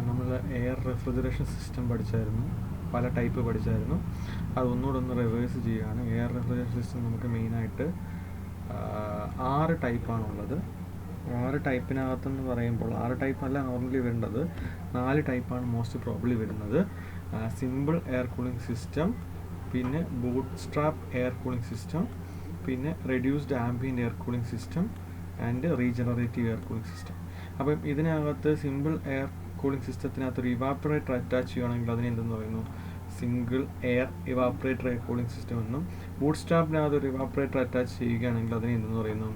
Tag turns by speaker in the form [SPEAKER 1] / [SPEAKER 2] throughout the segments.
[SPEAKER 1] നമ്മൾ air refrigeration system പഠിച്ചായിരുന്നു, പല type പഠിച്ചായിരുന്നു. അതൊന്നുകൂടെ ഒന്ന് റിവേഴ്സ് ചെയ്യുകയാണ്. എയർ റെഫ്രിജറേഷൻ സിസ്റ്റം നമുക്ക് മെയിനായിട്ട് 6 ടൈപ്പാണുള്ളത്. 6 ടൈപ്പിനകത്തെന്ന് പറയുമ്പോൾ 6 ടൈപ്പല്ല നോർമലി വരേണ്ടത്, 4 ടൈപ്പാണ് മോസ്റ്റ് പ്രോബ്ലി വരുന്നത്. സിമ്പിൾ എയർ കൂളിംഗ് സിസ്റ്റം, പിന്നെ bootstrap air cooling system, പിന്നെ reduced ambient air cooling system and regenerative air cooling system. അപ്പം ഇതിനകത്ത് സിമ്പിൾ എയർ കൂളിംഗ് സിസ്റ്റത്തിനകത്ത് ഒരു ഇവാപ്പറേറ്റർ അറ്റാച്ച് ചെയ്യുകയാണെങ്കിൽ അതിനെ എന്തെന്ന് പറയുന്നു? Single air evaporator air cooling system എന്നും, ബൂട്ട് സ്ട്രാപ്പിനകത്ത് ഒരു ഇവാപ്പറേറ്റർ അറ്റാച്ച് ചെയ്യുകയാണെങ്കിൽ അതിനെ എന്തെന്ന് പറയുന്നു?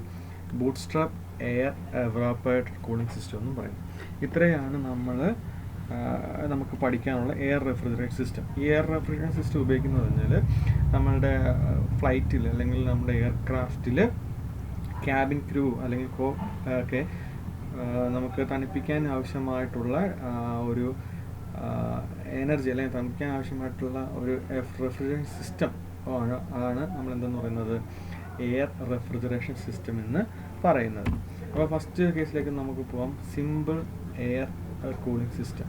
[SPEAKER 1] Boot strap air evaporator cooling system എന്നും പറയുന്നു. ഇത്രയാണ് നമുക്ക് പഠിക്കാനുള്ള എയർ റെഫ്രിജറേഷൻ സിസ്റ്റം. ഈ എയർ റെഫ്രിജറേഷൻ സിസ്റ്റം ഉപയോഗിക്കുന്നത് പറഞ്ഞാൽ നമ്മളുടെ ഫ്ലൈറ്റിൽ അല്ലെങ്കിൽ നമ്മുടെ എയർക്രാഫ്റ്റിൽ ക്യാബിൻ ക്രൂ അല്ലെങ്കിൽ ഒക്കെ നമുക്ക് തണുപ്പിക്കാൻ ആവശ്യമായിട്ടുള്ള ഒരു എനർജി അല്ലെങ്കിൽ തണുപ്പിക്കാൻ ആവശ്യമായിട്ടുള്ള ഒരു റെഫ്രിജറേഷൻ സിസ്റ്റം ആണ് നമ്മൾ എന്തെന്ന് പറയുന്നത്? എയർ റെഫ്രിജറേഷൻ സിസ്റ്റം എന്ന് പറയുന്നത്. അപ്പോൾ ഫസ്റ്റ് കേസിലേക്ക് നമുക്ക് പോകാം. Simple air cooling system.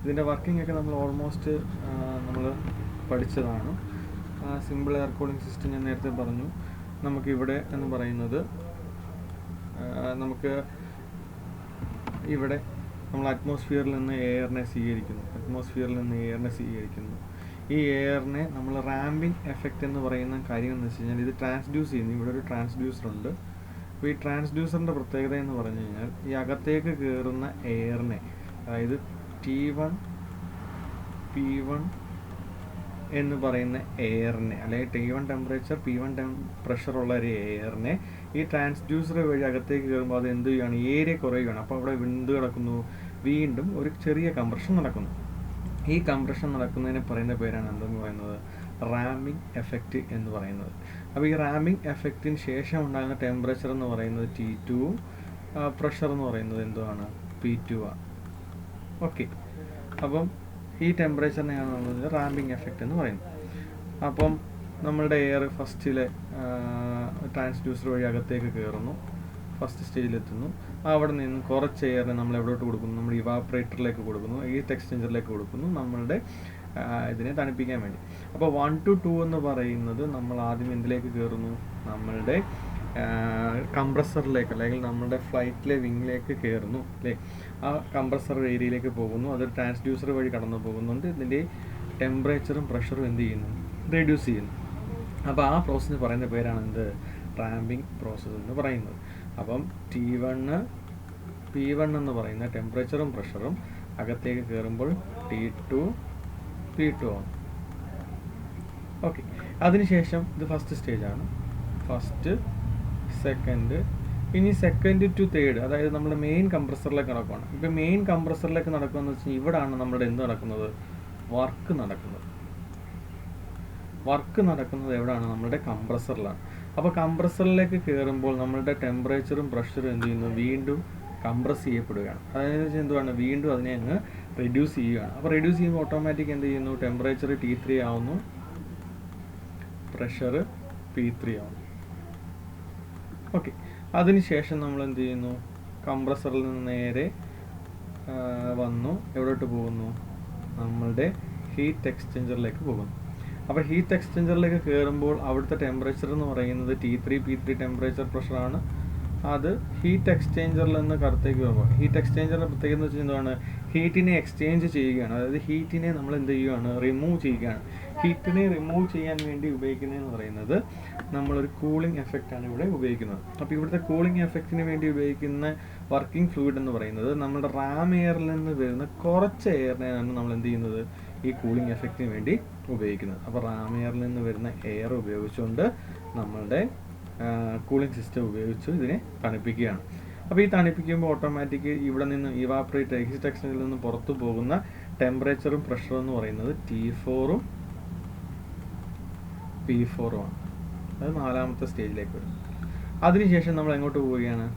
[SPEAKER 1] ഇതിൻ്റെ വർക്കിംഗ് ഒക്കെ നമ്മൾ ഓൾമോസ്റ്റ് നമ്മൾ പഠിച്ചതാണ്. സിമ്പിൾ എയർ കൂളിംഗ് സിസ്റ്റം ഞാൻ നേരത്തെ പറഞ്ഞു. നമുക്കിവിടെ എന്ന് പറയുന്നത് നമുക്ക് ഇവിടെ നമ്മൾ അറ്റ്മോസ്ഫിയറിൽ നിന്ന് എയറിനെ സ്വീകരിക്കുന്നു. ഈ എയറിനെ നമ്മൾ റാമ്പിംഗ് എഫക്റ്റ് എന്ന് പറയുന്ന കാര്യം എന്ന് വെച്ച് കഴിഞ്ഞാൽ ഇത് ട്രാൻസ്ഡ്യൂസ് ചെയ്യുന്നു. ഇവിടെ ഒരു ട്രാൻസ്ഡ്യൂസർ ഉണ്ട്. അപ്പോൾ ഈ ട്രാൻസ്ഡ്യൂസറിൻ്റെ പ്രത്യേകത എന്ന് പറഞ്ഞു കഴിഞ്ഞാൽ ഈ അകത്തേക്ക് കയറുന്ന എയറിനെ, അതായത് T1 P1 എന്ന് പറയുന്ന എയറിനെ, അല്ലെങ്കിൽ T1 ടെമ്പറേച്ചർ P1 പ്രഷറുള്ള ഒരു എയറിനെ ഈ ട്രാൻസ്ഡ്യൂസർ വഴി അകത്തേക്ക് കയറുമ്പോൾ അത് എന്ത് ചെയ്യുകയാണ്? ഏരിയ കുറയുകയാണ്. അപ്പോൾ അവിടെ എന്ത് നടക്കുന്നു? വീണ്ടും ഒരു ചെറിയ കംപ്രഷൻ നടക്കുന്നു. ഈ കംപ്രഷൻ നടക്കുന്നതിന് പറയുന്ന പേരാണ് എന്തെന്ന് പറയുന്നത്? റാമ്പിംഗ് എഫക്റ്റ് എന്ന് പറയുന്നത്. അപ്പോൾ ഈ റാമ്പിംഗ് എഫക്റ്റിന് ശേഷം ഉണ്ടാകുന്ന ടെമ്പറേച്ചർ എന്ന് പറയുന്നത് T2, പ്രഷർ എന്ന് പറയുന്നത് എന്തുവാണ്? P2 ആണ്. ഓക്കെ, അപ്പം ഈ ടെമ്പറേച്ചറിനെയാണ് നമ്മൾ റാമ്പിംഗ് എഫക്റ്റ് എന്ന് പറയുന്നത്. അപ്പം നമ്മളുടെ എയർ ഫസ്റ്റിലെ ട്രാൻസ്ഡ്യൂസർ വഴി അകത്തേക്ക് കയറുന്നു, ഫസ്റ്റ് സ്റ്റേജിലെത്തുന്നു. അവിടെ നിന്ന് കുറച്ച് എയറിനെ നമ്മൾ എവിടോട്ട് കൊടുക്കുന്നു? നമ്മൾ ഇവാപ്പറേറ്ററിലേക്ക് കൊടുക്കുന്നു, ഹീറ്റ് എക്സ്ചേഞ്ചറിലേക്ക് കൊടുക്കുന്നു, നമ്മളുടെ ഇതിനെ തണുപ്പിക്കാൻ വേണ്ടി. അപ്പോൾ 1 to 2 എന്ന് പറയുന്നത് നമ്മൾ ആദ്യം എന്തിലേക്ക് കയറുന്നു? നമ്മളുടെ കംപ്രസറിലേക്ക്, അല്ലെങ്കിൽ നമ്മുടെ ഫ്ലൈറ്റിലെ വിങ്ങിലേക്ക് കയറുന്നു അല്ലേ? ആ കംപ്രസർ ഏരിയയിലേക്ക് പോകുന്നു. അത് ട്രാൻസ്ഡ്യൂസർ വഴി കടന്നു പോകുന്നുണ്ട്. ഇതിൻ്റെ ടെമ്പറേച്ചറും പ്രഷറും എന്ത് ചെയ്യുന്നു? റെഡ്യൂസ് ചെയ്യുന്നു. അപ്പോൾ ആ പ്രോസസ്സിന് പറയുന്ന പേരാണ് എന്ത്? റാമ്പിംഗ് പ്രോസസ്സ് എന്ന് പറയുന്നത്. അപ്പം P1 എന്ന് പറയുന്ന ടെമ്പറേച്ചറും പ്രഷറും അകത്തേക്ക് കയറുമ്പോൾ T2 P2 ആണ്. ഓക്കെ, അതിനുശേഷം ഇത് ഫസ്റ്റ് സ്റ്റേജാണ്. ഫസ്റ്റ്, സെക്കൻഡ്, ഇനി സെക്കൻഡ് ടു തേർഡ്, അതായത് നമ്മുടെ മെയിൻ കംപ്രസറിലേക്ക് നടക്കുകയാണ്. ഇപ്പോൾ മെയിൻ കംപ്രസറിലേക്ക് നടക്കുകയെന്ന് വെച്ചാൽ ഇവിടാണ് നമ്മുടെ എന്ത് നടക്കുന്നത്? വർക്ക് നടക്കുന്നത് എവിടെയാണ്? നമ്മുടെ കംപ്രസറിലാണ്. അപ്പോൾ കംപ്രസറിലേക്ക് കയറുമ്പോൾ നമ്മളുടെ ടെമ്പറേച്ചറും പ്രഷറും എന്ത് ചെയ്യുന്നു? വീണ്ടും കംപ്രസ് ചെയ്യപ്പെടുകയാണ്. അതായത് എന്തുവാണ്? വീണ്ടും അതിനെ അങ്ങ് റെഡ്യൂസ് ചെയ്യുകയാണ്. അപ്പോൾ റെഡ്യൂസ് ചെയ്യുമ്പോൾ ഓട്ടോമാറ്റിക് എന്ത് ചെയ്യുന്നു? ടെമ്പറേച്ചർ T3 ആവുന്നു, പ്രഷർ P3 ആവുന്നു. ഓക്കെ, അതിനുശേഷം നമ്മൾ എന്ത് ചെയ്യുന്നു? കംപ്രസറിൽ നിന്ന് നേരെ വന്നു എവിടോട്ട് പോകുന്നു? നമ്മളുടെ ഹീറ്റ് എക്സ്ചേഞ്ചറിലേക്ക് പോകുന്നു. അപ്പോൾ ഹീറ്റ് എക്സ്ചേഞ്ചറിലേക്ക് കയറുമ്പോൾ അവിടുത്തെ ടെമ്പറേച്ചർ എന്ന് പറയുന്നത് T3 P3 ടെമ്പറേച്ചർ പ്രഷറാണ്. അത് ഹീറ്റ് എക്സ്ചേഞ്ചറിൽ നിന്ന് കറുത്തേക്ക് വരുമ്പോൾ ഹീറ്റ് എക്സ്ചേഞ്ചറിൻ്റെ പ്രത്യേകത എന്ന് വെച്ചാൽ എന്താണ്? ഹീറ്റിനെ എക്സ്ചേഞ്ച് ചെയ്യുകയാണ്. അതായത് ഹീറ്റിനെ നമ്മൾ എന്ത് ചെയ്യുകയാണ്? റിമൂവ് ചെയ്യുകയാണ്. ഹീറ്റിനെ റിമൂവ് ചെയ്യാൻ വേണ്ടി ഉപയോഗിക്കുന്നതെന്ന് പറയുന്നത് നമ്മളൊരു കൂളിംഗ് എഫക്റ്റാണ് ഇവിടെ ഉപയോഗിക്കുന്നത്. അപ്പോൾ ഇവിടുത്തെ കൂളിംഗ് എഫക്റ്റിന് വേണ്ടി ഉപയോഗിക്കുന്ന വർക്കിംഗ് ഫ്ലൂയിഡ് എന്ന് പറയുന്നത് നമ്മുടെ റാം എയറിൽ നിന്ന് വരുന്ന കുറച്ച് എയറിനെയാണ് നമ്മൾ എന്ത് ചെയ്യുന്നത്? ഈ കൂളിംഗ് എഫക്റ്റിന് വേണ്ടി ഉപയോഗിക്കുന്നത്. അപ്പോൾ റാം എയറിൽ നിന്ന് വരുന്ന എയർ ഉപയോഗിച്ചുകൊണ്ട് നമ്മളുടെ കൂളിംഗ് സിസ്റ്റം ഉപയോഗിച്ച് ഇതിനെ തണുപ്പിക്കുകയാണ്. അപ്പോൾ ഈ തണുപ്പിക്കുമ്പോൾ ഓട്ടോമാറ്റിക് ഇവിടെ നിന്ന് ഇവാപ്പറേറ്റ് ഹീറ്റ് എക്സ്ചേഞ്ചറിൽ നിന്ന് പുറത്തു പോകുന്ന ടെമ്പറേച്ചറും പ്രഷറും എന്ന് പറയുന്നത് T4ഉം P4ഉം ആണ്. അത് 4ാമത്തെ സ്റ്റേജിലേക്ക് വരും. അതിനുശേഷം നമ്മൾ എങ്ങോട്ട് പോവുകയാണ്?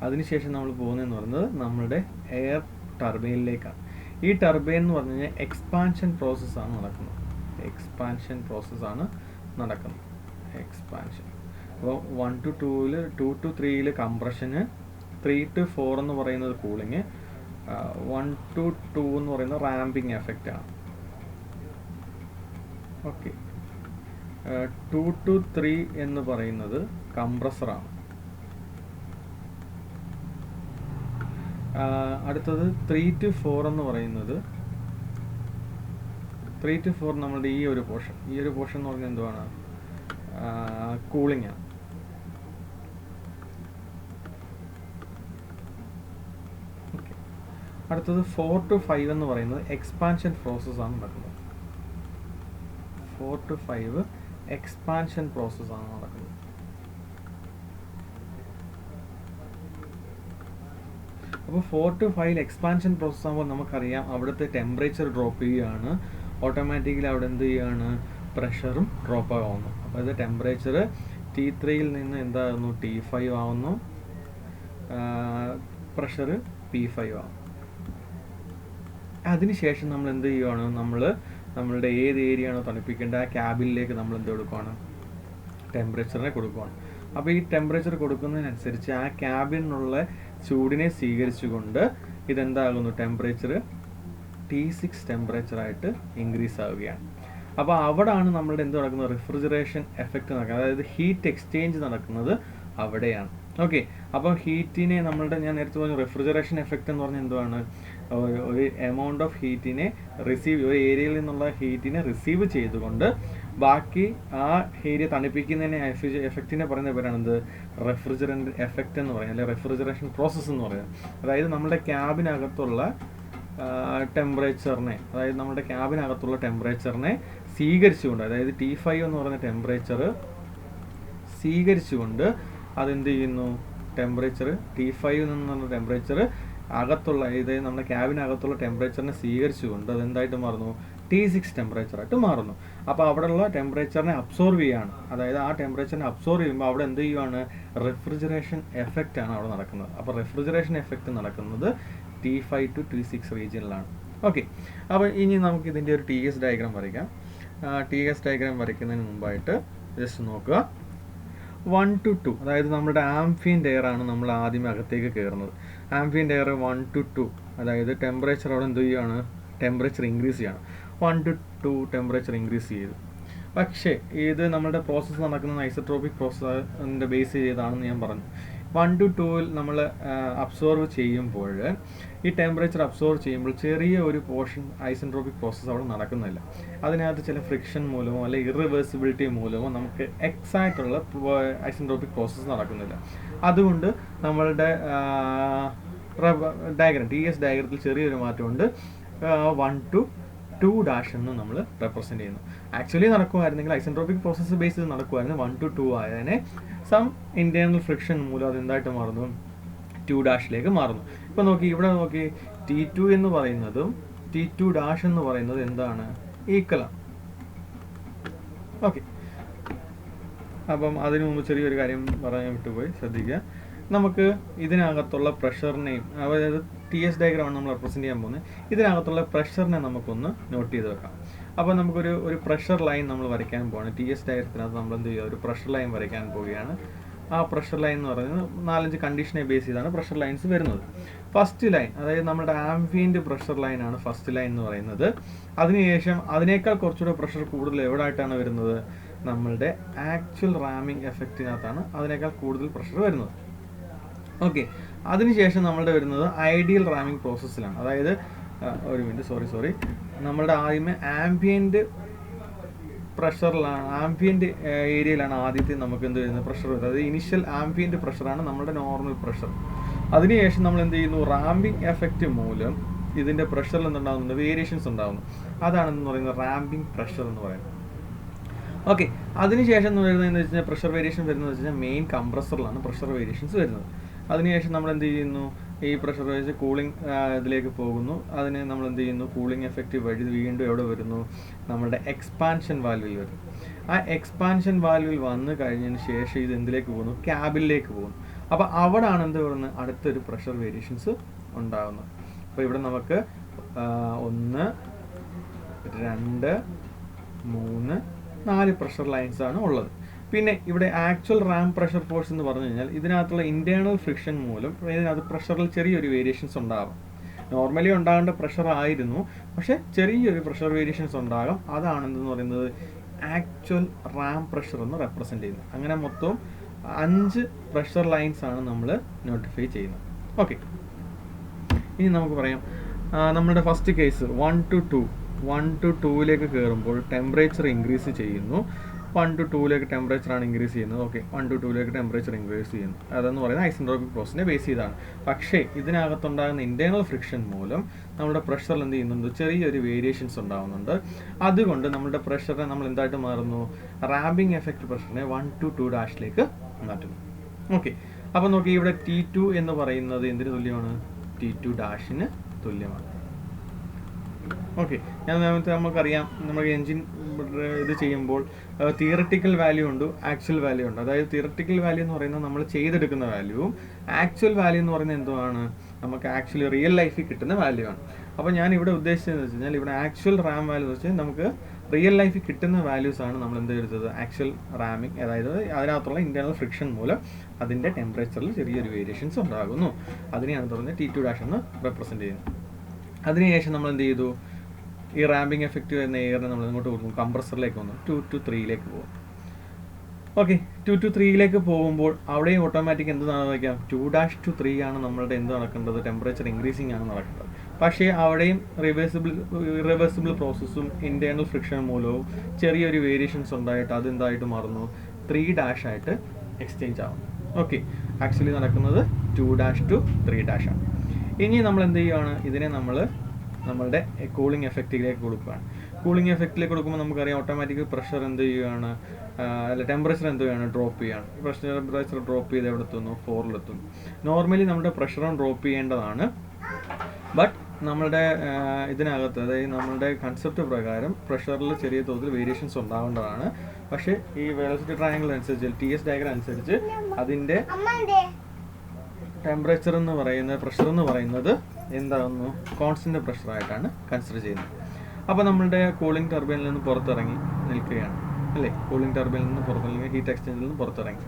[SPEAKER 1] അതിനുശേഷം നമ്മൾ പോകുന്നതെന്ന് പറയുന്നത് നമ്മളുടെ എയർ ടർബൈനിലേക്കാണ്. ഈ ടർബൈൻ എന്ന് പറഞ്ഞു കഴിഞ്ഞാൽ എക്സ്പാൻഷൻ പ്രോസസ്സാണ് നടക്കുന്നത്. എക്സ്പാൻഷൻ. അപ്പോൾ 1 to 2 2 to 3 കംപ്രഷന്, 3 to 4 എന്ന് പറയുന്നത് കൂളിങ്, 1 to 2 എന്ന് പറയുന്നത് റാമ്പിങ് എഫക്റ്റ് ആണ്. ഓക്കെ, 2 to 3 എന്ന് പറയുന്നത് കംപ്രസറാണ്. അടുത്തത് 3 to 4 എന്ന് പറയുന്നത് 3 to 4 നമ്മളുടെ ഈ ഒരു പോർഷൻ എന്ന് പറഞ്ഞാൽ എന്തുവാണ്, കൂളിംഗ് ആണ്. ഓക്കെ, അടുത്തത് 4 to 5 എന്ന് പറയുന്നത് എക്സ്പാൻഷൻ പ്രോസസ്സാണ് നടക്കുന്നത്. 4 to 5 എക്സ്പാൻഷൻ പ്രോസസ്സാണ് നടക്കുന്നത്. അപ്പോൾ 4 to 5 എക്സ്പാൻഷൻ പ്രോസസ് ആകുമ്പോൾ നമുക്കറിയാം അവിടുത്തെ ടെമ്പറേച്ചർ ഡ്രോപ്പ് ചെയ്യുകയാണ്, ഓട്ടോമാറ്റിക്കലി അവിടെ എന്ത് ചെയ്യുകയാണ്, പ്രഷറും ഡ്രോപ്പ് ആവുന്നു. അപ്പോൾ ഇത് ടെമ്പറേച്ചർ T3യിൽ നിന്ന് എന്താകുന്നു, T5 ആവുന്നു, പ്രഷർ P5 ആവും. അതിനുശേഷം നമ്മൾ എന്ത് ചെയ്യുകയാണ്, നമ്മളുടെ ഏത് ഏരിയ ആണോ തണുപ്പിക്കേണ്ട ആ ക്യാബിനിലേക്ക് നമ്മൾ എന്ത് കൊടുക്കുകയാണ്, ടെമ്പറേച്ചറിനെ കൊടുക്കുകയാണ്. അപ്പോൾ ഈ ടെമ്പറേച്ചർ കൊടുക്കുന്നതിനനുസരിച്ച് ആ ക്യാബിനുള്ള ചൂടിനെ സ്വീകരിച്ചുകൊണ്ട് ഇതെന്താകുന്നു, ടെമ്പറേച്ചർ T6 ടെമ്പറേച്ചറായിട്ട് ഇൻക്രീസ് ആവുകയാണ്. അപ്പോൾ അവിടെയാണ് നമ്മളുടെ എന്ത് നടക്കുന്നത്, റിഫ്രിജറേഷൻ എഫക്റ്റ് നടക്കുന്നത്, അതായത് ഹീറ്റ് എക്സ്ചേഞ്ച് നടക്കുന്നത് അവിടെയാണ്. ഓക്കെ, അപ്പം ഹീറ്റിനെ ഞാൻ നേരത്തെ പറഞ്ഞു റെഫ്രിജറേഷൻ എഫക്റ്റ് എന്ന് പറഞ്ഞാൽ എന്തുവാണ്, ഒരു എമൗണ്ട് ഓഫ് ഹീറ്റിനെ ഒരു ഏരിയയിൽ നിന്നുള്ള ഹീറ്റിനെ റിസീവ് ചെയ്തുകൊണ്ട് ബാക്കി ആ ഏരിയ തണുപ്പിക്കുന്നതിനെ എഫക്റ്റിനെ പറയുന്ന പേരാണ് എന്ത്, റെഫ്രിജറൻ്റ് എഫക്റ്റ് എന്ന് പറയുന്നത്, അല്ലെങ്കിൽ റെഫ്രിജറേഷൻ പ്രോസസ്സ് എന്ന് പറയുന്നത്. അതായത് നമ്മുടെ ക്യാബിനകത്തുള്ള ടെമ്പറേച്ചറിനെ സ്വീകരിച്ചുകൊണ്ട്, അതായത് T5 എന്ന് പറയുന്ന ടെമ്പറേച്ചർ സ്വീകരിച്ചുകൊണ്ട് അതെന്ത് ചെയ്യുന്നു, ടെമ്പറേച്ചർ T5 നിന്ന് ടെമ്പറേച്ചർ അകത്തുള്ള, അതായത് നമ്മുടെ ക്യാബിനകത്തുള്ള ടെമ്പറേച്ചറിനെ സ്വീകരിച്ചുകൊണ്ട് അതെന്തായിട്ട് മാറുന്നു, T6 ടെമ്പറേച്ചറായിട്ട് മാറുന്നു. അപ്പോൾ അവിടെയുള്ള ടെമ്പറേച്ചറിനെ അബ്സോർവ് ചെയ്യുകയാണ്. അതായത് ആ ടെമ്പറേച്ചറിനെ അബ്സോർവ് ചെയ്യുമ്പോൾ അവിടെ എന്ത് ചെയ്യുകയാണ്, റെഫ്രിജറേഷൻ എഫക്റ്റ് ആണ് അവിടെ നടക്കുന്നത്. അപ്പോൾ റെഫ്രിജറേഷൻ എഫക്റ്റ് നടക്കുന്നത് T5 to T6 റീജിയനിലാണ്. ഓക്കെ, അപ്പോൾ ഇനി നമുക്ക് ഇതിൻ്റെ ഒരു TS ഡയഗ്രാം വരയ്ക്കാം. TS ഡയഗ്രാം വരയ്ക്കുന്നതിന് മുമ്പായിട്ട് ജസ്റ്റ് നോക്കുക, 1 to 2, അതായത് നമ്മുടെ ആംഫിയൻ്റ് എയർ ആണ് നമ്മൾ ആദ്യമേ അകത്തേക്ക് കയറുന്നത്. ആംഫിയൻ്റ് എയർ 1 to 2, അതായത് ടെമ്പറേച്ചർ അവിടെ എന്ത് ചെയ്യുകയാണ്, ടെമ്പറേച്ചർ ഇൻക്രീസ് ചെയ്യണം. 1 to 2 ടെമ്പറേച്ചർ ഇൻക്രീസ് ചെയ്തു. പക്ഷേ ഇത് നമ്മുടെ പ്രോസസ്സ് നടക്കുന്നത് ഐസോട്രോപിക് പ്രോസസ്സിൻ്റെ ബേസ് ചെയ്താണെന്ന് ഞാൻ പറഞ്ഞു. 1 to 2ൽ നമ്മൾ അബ്സോർവ് ചെയ്യുമ്പോൾ ഈ ടെമ്പറേച്ചർ അബ്സോർവ് ചെയ്യുമ്പോൾ ചെറിയ ഒരു പോർഷൻ ഐസെൻട്രോപിക് പ്രോസസ്സ് അവിടെ നടക്കുന്നില്ല. അതിനകത്ത് ചില ഫ്രിക്ഷൻ മൂലമോ അല്ലെങ്കിൽ ഇറിവേഴ്സിബിലിറ്റി മൂലമോ നമുക്ക് എക്സാക്റ്റുള്ള ഐസെൻട്രോപിക് പ്രോസസ്സ് നടക്കുന്നില്ല. അതുകൊണ്ട് നമ്മളുടെ ഡയഗ്രാം TS ഡയഗ്രത്തിൽ ചെറിയൊരു മാറ്റമുണ്ട്. 1 to 2' എന്ന് നമ്മൾ റെപ്രസെൻറ്റ് ചെയ്യുന്നു. ആക്ച്വലി നടക്കുമായിരുന്നെങ്കിൽ ഐസെൻട്രോപിക് പ്രോസസ്സ് ബേസ് ചെയ്ത് നടക്കുമായിരുന്നു 1 to 2 ആയതിനെ സം ഇൻറ്റേർണൽ ഫ്രിക്ഷൻ മൂലം അത് എന്തായിട്ട് മാറുന്നു, 2' മാറുന്നു. ഇപ്പോൾ ഇവിടെ നോക്കി T2 എന്ന് പറയുന്നതും T2' എന്ന് പറയുന്നത് എന്താണ്, ഈക്വലാണ്. ഓക്കെ, അപ്പം അതിനു മുമ്പ് ചെറിയൊരു കാര്യം പറയാൻ വിട്ടുപോയി, ശ്രദ്ധിക്കുക. നമുക്ക് ഇതിനകത്തുള്ള പ്രഷറിനെയും, അതായത് TS ഡയഗ്രാമാണ് നമ്മൾ റെപ്രസെൻറ്റ് ചെയ്യാൻ പോകുന്നത്, ഇതിനകത്തുള്ള പ്രഷറിനെ നമുക്കൊന്ന് നോട്ട് ചെയ്ത് വെക്കാം. അപ്പോൾ നമുക്കൊരു പ്രഷർ ലൈൻ നമ്മൾ വരയ്ക്കാൻ പോവാണ്. TS ഡയഗ്രത്തിനകത്ത് നമ്മൾ എന്ത് ചെയ്യുക, ഒരു പ്രഷർ ലൈൻ വരയ്ക്കാൻ പോവുകയാണ്. ആ പ്രഷർ ലൈൻ എന്ന് പറയുന്നത് 4-5 കണ്ടീഷനെ ബേസ് ചെയ്താണ് പ്രഷർ ലൈൻസ് വരുന്നത്. ഫസ്റ്റ് ലൈൻ, അതായത് നമ്മുടെ ആംബിയൻ്റ് പ്രഷർ ലൈനാണ് ഫസ്റ്റ് ലൈൻ എന്ന് പറയുന്നത്. അതിനുശേഷം അതിനേക്കാൾ കുറച്ചുകൂടെ പ്രഷർ കൂടുതൽ എവിടെയായിട്ടാണ് വരുന്നത്, നമ്മളുടെ ആക്ച്വൽ റാമിംഗ് എഫക്റ്റിനകത്താണ് അതിനേക്കാൾ കൂടുതൽ പ്രഷർ വരുന്നത്. ഓക്കെ, അതിനുശേഷം നമ്മളുടെ വരുന്നത് ഐഡിയൽ റാമിംഗ് പ്രോസസ്സിലാണ്. അതായത് ഒരു മിനിറ്റ്, സോറി നമ്മളുടെ ആദ്യമേ ആംബിയൻ്റ് പ്രഷറിലാണ്, ആംബിയൻ്റ് ഏരിയയിലാണ് ആദ്യത്തെ നമുക്ക് എന്ത് വരുന്നത്, പ്രഷർ വരുന്നത്. അതായത് ഇനിഷ്യൽ ആംബിയൻ്റ് പ്രഷറാണ് നമ്മുടെ നോർമൽ പ്രഷർ. അതിനുശേഷം നമ്മൾ എന്ത് ചെയ്യുന്നു, റാമ്പിംഗ് എഫക്റ്റ് മൂലം ഇതിൻ്റെ പ്രഷറിൽ എന്തുണ്ടാകുന്നുണ്ട്, വേരിയേഷൻസ് ഉണ്ടാകുന്നു. അതാണെന്ന് പറയുന്നത് റാമ്പിംഗ് പ്രഷർ എന്ന് പറയുന്നത്. ഓക്കെ, അതിനുശേഷം വരുന്നതെന്ന് വെച്ച് കഴിഞ്ഞാൽ പ്രഷർ വേരിയേഷൻ വരുന്നത് വെച്ച് കഴിഞ്ഞാൽ മെയിൻ കംപ്രസറിലാണ് പ്രഷർ വേരിയേഷൻസ് വരുന്നത്. അതിനുശേഷം നമ്മൾ എന്ത് ചെയ്യുന്നു, ഈ പ്രഷർ വെച്ച് കൂളിംഗ് ഇതിലേക്ക് പോകുന്നു. അതിന് നമ്മൾ എന്ത് ചെയ്യുന്നു, കൂളിംഗ് എഫക്റ്റ് വഴി വീണ്ടും എവിടെ വരുന്നു, നമ്മുടെ എക്സ്പാൻഷൻ വാൽവിൽ വരുന്നു. ആ എക്സ്പാൻഷൻ വാൽവിൽ വന്നു കഴിഞ്ഞതിന് ശേഷം ഇത് എന്തിലേക്ക് പോകുന്നു, ക്യാബിനിലേക്ക് പോകുന്നു. അപ്പോൾ അവിടെയാണ് എന്ത് പറയുന്നത്, അടുത്തൊരു പ്രഷർ വേരിയേഷൻസ് ഉണ്ടാകുന്നത്. അപ്പോൾ ഇവിടെ നമുക്ക് 1, 2, 3, 4 പ്രഷർ ലൈൻസ് ആണ് ഉള്ളത്. പിന്നെ ഇവിടെ ആക്ച്വൽ റാം പ്രഷർ ഫോഴ്സ് എന്ന് പറഞ്ഞു കഴിഞ്ഞാൽ ഇതിനകത്തുള്ള ഇൻറ്റേർണൽ ഫ്രിക്ഷൻ മൂലം ഇതിനകത്ത് പ്രഷറിൽ ചെറിയൊരു വേരിയേഷൻസ് ഉണ്ടാകും. നോർമലി ഉണ്ടാകേണ്ട പ്രഷർ ആയിരുന്നു, പക്ഷേ ചെറിയൊരു പ്രഷർ വേരിയേഷൻസ് ഉണ്ടാകും. അതാണെന്ന് പറയുന്നത് ആക്ച്വൽ റാം പ്രഷർ എന്ന് റെപ്രസെൻ്റ് ചെയ്യുന്നത്. അങ്ങനെ മൊത്തം 5 പ്രഷർ ലൈൻസ് ആണ് നമ്മൾ നോട്ടിഫൈ ചെയ്യുന്നത്. ഓക്കെ, ഇനി നമുക്ക് പറയാം നമ്മുടെ ഫസ്റ്റ് കേസ് 1 to 2ലേക്ക് കയറുമ്പോൾ ടെമ്പറേച്ചർ ഇൻക്രീസ് ചെയ്യുന്നു. 1 to 2ലേക്ക് ടെമ്പറേച്ചറാണ് ഇൻക്രീസ് ചെയ്യുന്നത്. ഓക്കെ, 1 to 2ലേക്ക് ടെമ്പറേച്ചർ ഇൻക്രീസ് ചെയ്യുന്നു. അതെന്ന് പറയുന്നത് ഐസെൻട്രോപിക് പ്രോസസ്സിനെ ബേസ് ചെയ്താണ്. പക്ഷേ ഇതിനകത്തുണ്ടാകുന്ന ഇൻറ്റേർണൽ ഫ്രിക്ഷൻ മൂലം നമ്മുടെ പ്രഷറിൽ എന്ത് ചെയ്യുന്നുണ്ട്, ചെറിയൊരു വേരിയേഷൻസ് ഉണ്ടാകുന്നുണ്ട്. അതുകൊണ്ട് നമ്മുടെ പ്രഷറിനെ നമ്മൾ എന്തായിട്ട് മാറുന്നു, റാമ്പിംഗ് എഫക്റ്റ് പ്രഷറിനെ 1 to 2' മാറ്റുന്നു. ഓക്കെ, അപ്പോൾ നോക്കി ഇവിടെ T2 എന്ന് പറയുന്നത് എന്തിന് തുല്യമാണ്, T2' തുല്യമാണ്. ഓക്കെ, നമുക്കറിയാം നമ്മൾ എൻജിൻ ഇത് ചെയ്യുമ്പോൾ തിയററ്റിക്കൽ വാല്യൂ ഉണ്ട്, ആക്ച്വൽ വാല്യൂ ഉണ്ട്. അതായത് തിയററ്റിക്കൽ വാല്യൂ എന്ന് പറയുന്നത് നമ്മൾ ചെയ്തെടുക്കുന്ന വാല്യൂവും ആക്ച്വൽ വാല്യൂ എന്ന് പറയുന്നത് എന്തുവാണ്, നമുക്ക് ആക്ച്വലി റിയൽ ലൈഫിൽ കിട്ടുന്ന വാല്യൂ ആണ്. അപ്പോൾ ഞാൻ ഇവിടെ ഉദ്ദേശിച്ചതെന്ന് വെച്ച് കഴിഞ്ഞാൽ ഇവിടെ ആക്ച്വൽ റാം വാല്യൂ എന്ന് വെച്ചാൽ നമുക്ക് റിയൽ ലൈഫിൽ കിട്ടുന്ന വാല്യൂസ് ആണ് നമ്മൾ എന്ത് എടുത്തത്, ആക്ച്വൽ റാമിങ്. അതായത് അതിനകത്തുള്ള ഇൻറ്റേർണൽ ഫ്രിക്ഷൻ മൂലം അതിൻ്റെ ടെമ്പറേച്ചറിൽ ചെറിയൊരു വേരിയേഷൻസ് ഉണ്ടാകുന്നു. അതിനെയാണ് പറയുന്നത് T2' എന്ന് റെപ്രസെൻറ്റ് ചെയ്യുന്നത്. അതിനുശേഷം നമ്മൾ എന്ത് ചെയ്തു, ഈ റാമ്പിംഗ് എഫക്റ്റ് വരുന്ന എയറിനെ നമ്മൾ ഇങ്ങോട്ട് കൊടുക്കും, കംപ്രസറിലേക്ക് വന്നു 2 to 3ലേക്ക് പോകും. ഓക്കെ, 2 to 3ലേക്ക് പോകുമ്പോൾ അവിടെയും ഓട്ടോമാറ്റിക് എന്ത് നടക്കാം, 2' to 3 ആണ് നമ്മളുടെ എന്ത് നടക്കേണ്ടത്, ടെമ്പറേച്ചർ ഇൻക്രീസിങ് ആണ് നടക്കേണ്ടത്. പക്ഷേ അവിടെയും ഇറിവേഴ്സിബിൾ പ്രോസസ്സും ഇൻറ്റേർണൽ ഫ്രിക്ഷൻ മൂലവും ചെറിയൊരു വേരിയേഷൻസ് ഉണ്ടായിട്ട് അതെന്തായിട്ട് മാറുന്നു, 3' ആയിട്ട് എക്സ്ചേഞ്ച് ആവുന്നു. ഓക്കെ, ആക്ച്വലി നടക്കുന്നത് 2' to 3' ആണ്. ഇനി നമ്മൾ എന്ത് ചെയ്യുകയാണ്, ഇതിനെ നമ്മൾ നമ്മളുടെ കൂളിംഗ് എഫക്റ്റിലേക്ക് കൊടുക്കുകയാണ്. കൂളിംഗ് എഫക്റ്റിലേക്ക് കൊടുക്കുമ്പോൾ നമുക്കറിയാം ഓട്ടോമാറ്റിക് പ്രഷർ എന്ത് ചെയ്യുകയാണ്, അല്ല ടെമ്പറേച്ചർ എന്ത് ചെയ്യുകയാണ്, ഡ്രോപ്പ് ചെയ്യുകയാണ്. ടെമ്പറേച്ചർ ഡ്രോപ്പ് ചെയ്ത് എവിടെ എത്തുന്നു, 4'ലെത്തുന്നു. നോർമലി നമ്മുടെ പ്രഷറും ഡ്രോപ്പ് ചെയ്യേണ്ടതാണ്. ബട്ട് നമ്മളുടെ ഇതിനകത്ത്, അതായത് നമ്മളുടെ കൺസെപ്റ്റ് പ്രകാരം പ്രഷറിൽ ചെറിയ തോതിൽ വേരിയേഷൻസ് ഉണ്ടാവേണ്ടതാണ്. പക്ഷേ ഈ വെലോസിറ്റി ട്രയാങ്കിൾ അനുസരിച്ച്, TS ഡയഗ്രം അനുസരിച്ച് അതിൻ്റെ ടെമ്പറേച്ചർ എന്ന് പറയുന്നത്, പ്രഷർ എന്ന് പറയുന്നത് എന്താകുന്നു, കോൺസ്റ്റന്റ് പ്രഷറായിട്ടാണ് കൺസിഡർ ചെയ്യുന്നത്. അപ്പോൾ നമ്മളുടെ കൂളിംഗ് ടർബൈനിൽ നിന്ന് പുറത്തിറങ്ങി നിൽക്കുകയാണ് അല്ലേ, കൂളിംഗ് ടർബൈനിൽ നിന്ന് പുറത്തിറങ്ങി ഹീറ്റ് എക്സ്ചേഞ്ചറിൽ നിന്ന് പുറത്തിറങ്ങി.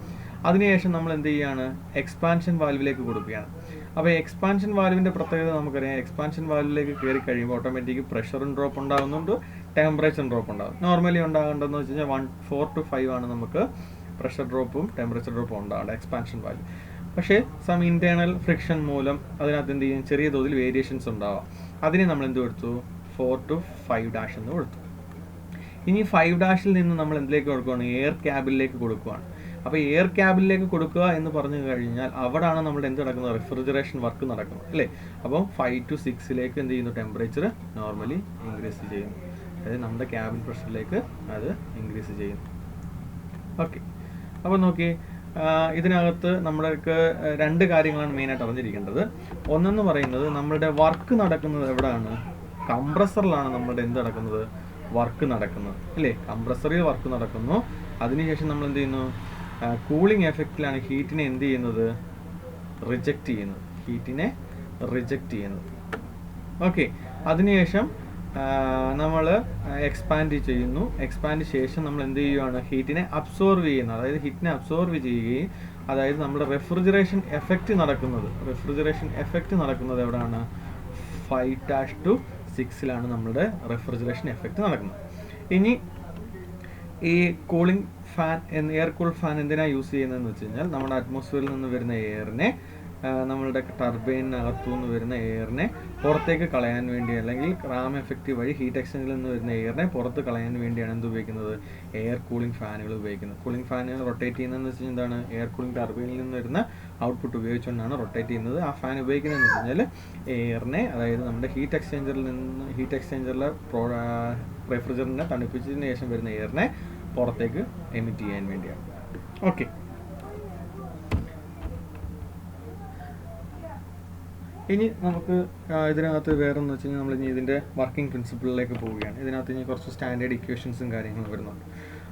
[SPEAKER 1] അതിനുശേഷം നമ്മൾ എന്ത് ചെയ്യുകയാണ്, എക്സ്പാൻഷൻ വാൽവിലേക്ക് കൊടുക്കുകയാണ്. അപ്പോൾ എക്സ്പാൻഷൻ വാൽവിൻ്റെ പ്രത്യേകത നമുക്കറിയാം, എക്സ്പാൻഷൻ വാൽവിലേക്ക് കയറി കഴിയുമ്പോൾ ഓട്ടോമാറ്റിക് പ്രഷറും ഡ്രോപ്പ് ഉണ്ടാകുന്നുണ്ട്, ടെമ്പറേച്ചർ ഡ്രോപ്പ് ഉണ്ടാകും. നോർമലി ഉണ്ടാകേണ്ടതെന്ന് വെച്ച് കഴിഞ്ഞാൽ 4 to 5 ആണ് നമുക്ക് പ്രഷർ ഡ്രോപ്പും ടെമ്പറേച്ചർ ഡ്രോപ്പും ഉണ്ടാകേണ്ടത് എക്സ്പാൻഷൻ വാൽവ്. പക്ഷേ സം ഇൻറ്റേർണൽ ഫ്രിക്ഷൻ മൂലം അതിനകത്ത് എന്ത് ചെയ്യും, ചെറിയ തോതിൽ വേരിയേഷൻസ് ഉണ്ടാവാം. അതിനെ നമ്മൾ എന്ത് കൊടുത്തു, 4 to 5' എന്ന് കൊടുത്തു. ഇനി 5' നിന്ന് നമ്മൾ എന്തിലേക്ക് കൊടുക്കുകയാണ്, എയർ ക്യാബിനിലേക്ക് കൊടുക്കുകയാണ്. അപ്പോൾ എയർ ക്യാബിനിലേക്ക് കൊടുക്കുക എന്ന് പറഞ്ഞു കഴിഞ്ഞാൽ അവിടെയാണ് നമ്മുടെ എന്ത് നടക്കുന്നത്, റെഫ്രിജറേഷൻ വർക്ക് നടക്കുന്നത് അല്ലേ. അപ്പോൾ 5 to 6ലേക്ക് എന്ത് ചെയ്യുന്നു, ടെമ്പറേച്ചർ നോർമലി ഇൻക്രീസ് ചെയ്യുന്നു. അതായത് നമ്മുടെ ക്യാബിൻ പ്രഷറിലേക്ക് അത് ഇൻക്രീസ് ചെയ്യുന്നു. ഓക്കെ, അപ്പോൾ നോക്കി ഇതിനകത്ത് നമ്മൾക്ക് 2 കാര്യങ്ങളാണ് മെയിനായിട്ട് അറിഞ്ഞിരിക്കേണ്ടത്. ഒന്നെന്ന് പറയുന്നത് നമ്മളുടെ വർക്ക് നടക്കുന്നത് എവിടെയാണ്, കംപ്രസറിലാണ് നമ്മളുടെ എന്ത് നടക്കുന്നത്, വർക്ക് നടക്കുന്നത് അല്ലേ. കംപ്രസറിൽ വർക്ക് നടക്കുന്നു. അതിനുശേഷം നമ്മൾ എന്ത് ചെയ്യുന്നു, കൂളിംഗ് എഫക്റ്റിലാണ് ഹീറ്റിനെ എന്ത് ചെയ്യുന്നത്, റിജക്റ്റ് ചെയ്യുന്നത്, ഹീറ്റിനെ റിജക്റ്റ് ചെയ്യുന്നത്. ഓക്കെ, അതിനുശേഷം നമ്മൾ എക്സ്പാൻഡ് ചെയ്യുന്നു. എക്സ്പാൻഡ് ശേഷം നമ്മൾ എന്ത് ചെയ്യുകയാണ്, ഹീറ്റിനെ അബ്സോർവ് ചെയ്യുന്നത്, അതായത് ഹീറ്റിനെ അബ്സോർവ് ചെയ്യുകയും, അതായത് നമ്മുടെ റെഫ്രിജറേഷൻ എഫക്റ്റ് നടക്കുന്നത് എവിടെയാണ്, 5' to 6ലാണ് നമ്മുടെ റെഫ്രിജറേഷൻ എഫക്റ്റ് നടക്കുന്നത്. ഇനി ഈ cooling fan, air cool fan എന്തിനാണ് യൂസ് ചെയ്യുന്നതെന്ന് വെച്ച് കഴിഞ്ഞാൽ നമ്മുടെ അറ്റ്മോസ്ഫിയറിൽ നിന്ന് വരുന്ന എയറിനെ, നമ്മളുടെ ടർബൈനകത്തു നിന്ന് വരുന്ന എയറിനെ പുറത്തേക്ക് കളയാൻ വേണ്ടി, അല്ലെങ്കിൽ റാം എഫക്റ്റ് വഴി ഹീറ്റ് എക്സ്ചേഞ്ചറിൽ നിന്ന് വരുന്ന എയറിനെ പുറത്ത് കളയാൻ വേണ്ടിയാണ് എന്ത് ഉപയോഗിക്കുന്നത്, എയർ കൂളിംഗ് ഫാനുകൾ ഉപയോഗിക്കുന്നത്. കൂളിംഗ് ഫാൻ റൊട്ടേറ്റ് ചെയ്യുന്നതെന്ന് വെച്ച് കഴിഞ്ഞാൽ എന്താണ്, എയർ കൂളിംഗ് ടർബൈനിൽ നിന്ന് വരുന്ന ഔട്ട്പുട്ട് ഉപയോഗിച്ചുകൊണ്ടാണ് റൊട്ടേറ്റ് ചെയ്യുന്നത്. ആ ഫാൻ ഉപയോഗിക്കുന്നതെന്ന് വെച്ച് കഴിഞ്ഞാൽ എയറിനെ, അതായത് നമ്മുടെ ഹീറ്റ് എക്സ്ചേഞ്ചറിലെ റെഫ്രിജറന്റിനെ തണുപ്പിച്ചതിന് ശേഷം വരുന്ന എയറിനെ പുറത്തേക്ക് എമിറ്റ് ചെയ്യാൻ വേണ്ടിയാണ്. ഓക്കെ, ഇനി നമുക്ക് ഇതിനകത്ത് വേറെ എന്ന് വെച്ച് കഴിഞ്ഞാൽ നമ്മൾ ഇനി ഇതിൻ്റെ വർക്കിംഗ് പ്രിൻസിപ്പിളിലേക്ക് പോവുകയാണ്. ഇതിനകത്ത് ഇനി കുറച്ച് സ്റ്റാൻഡേർഡ് ഇക്വേഷൻസും കാര്യങ്ങളും വരുന്നുണ്ട്.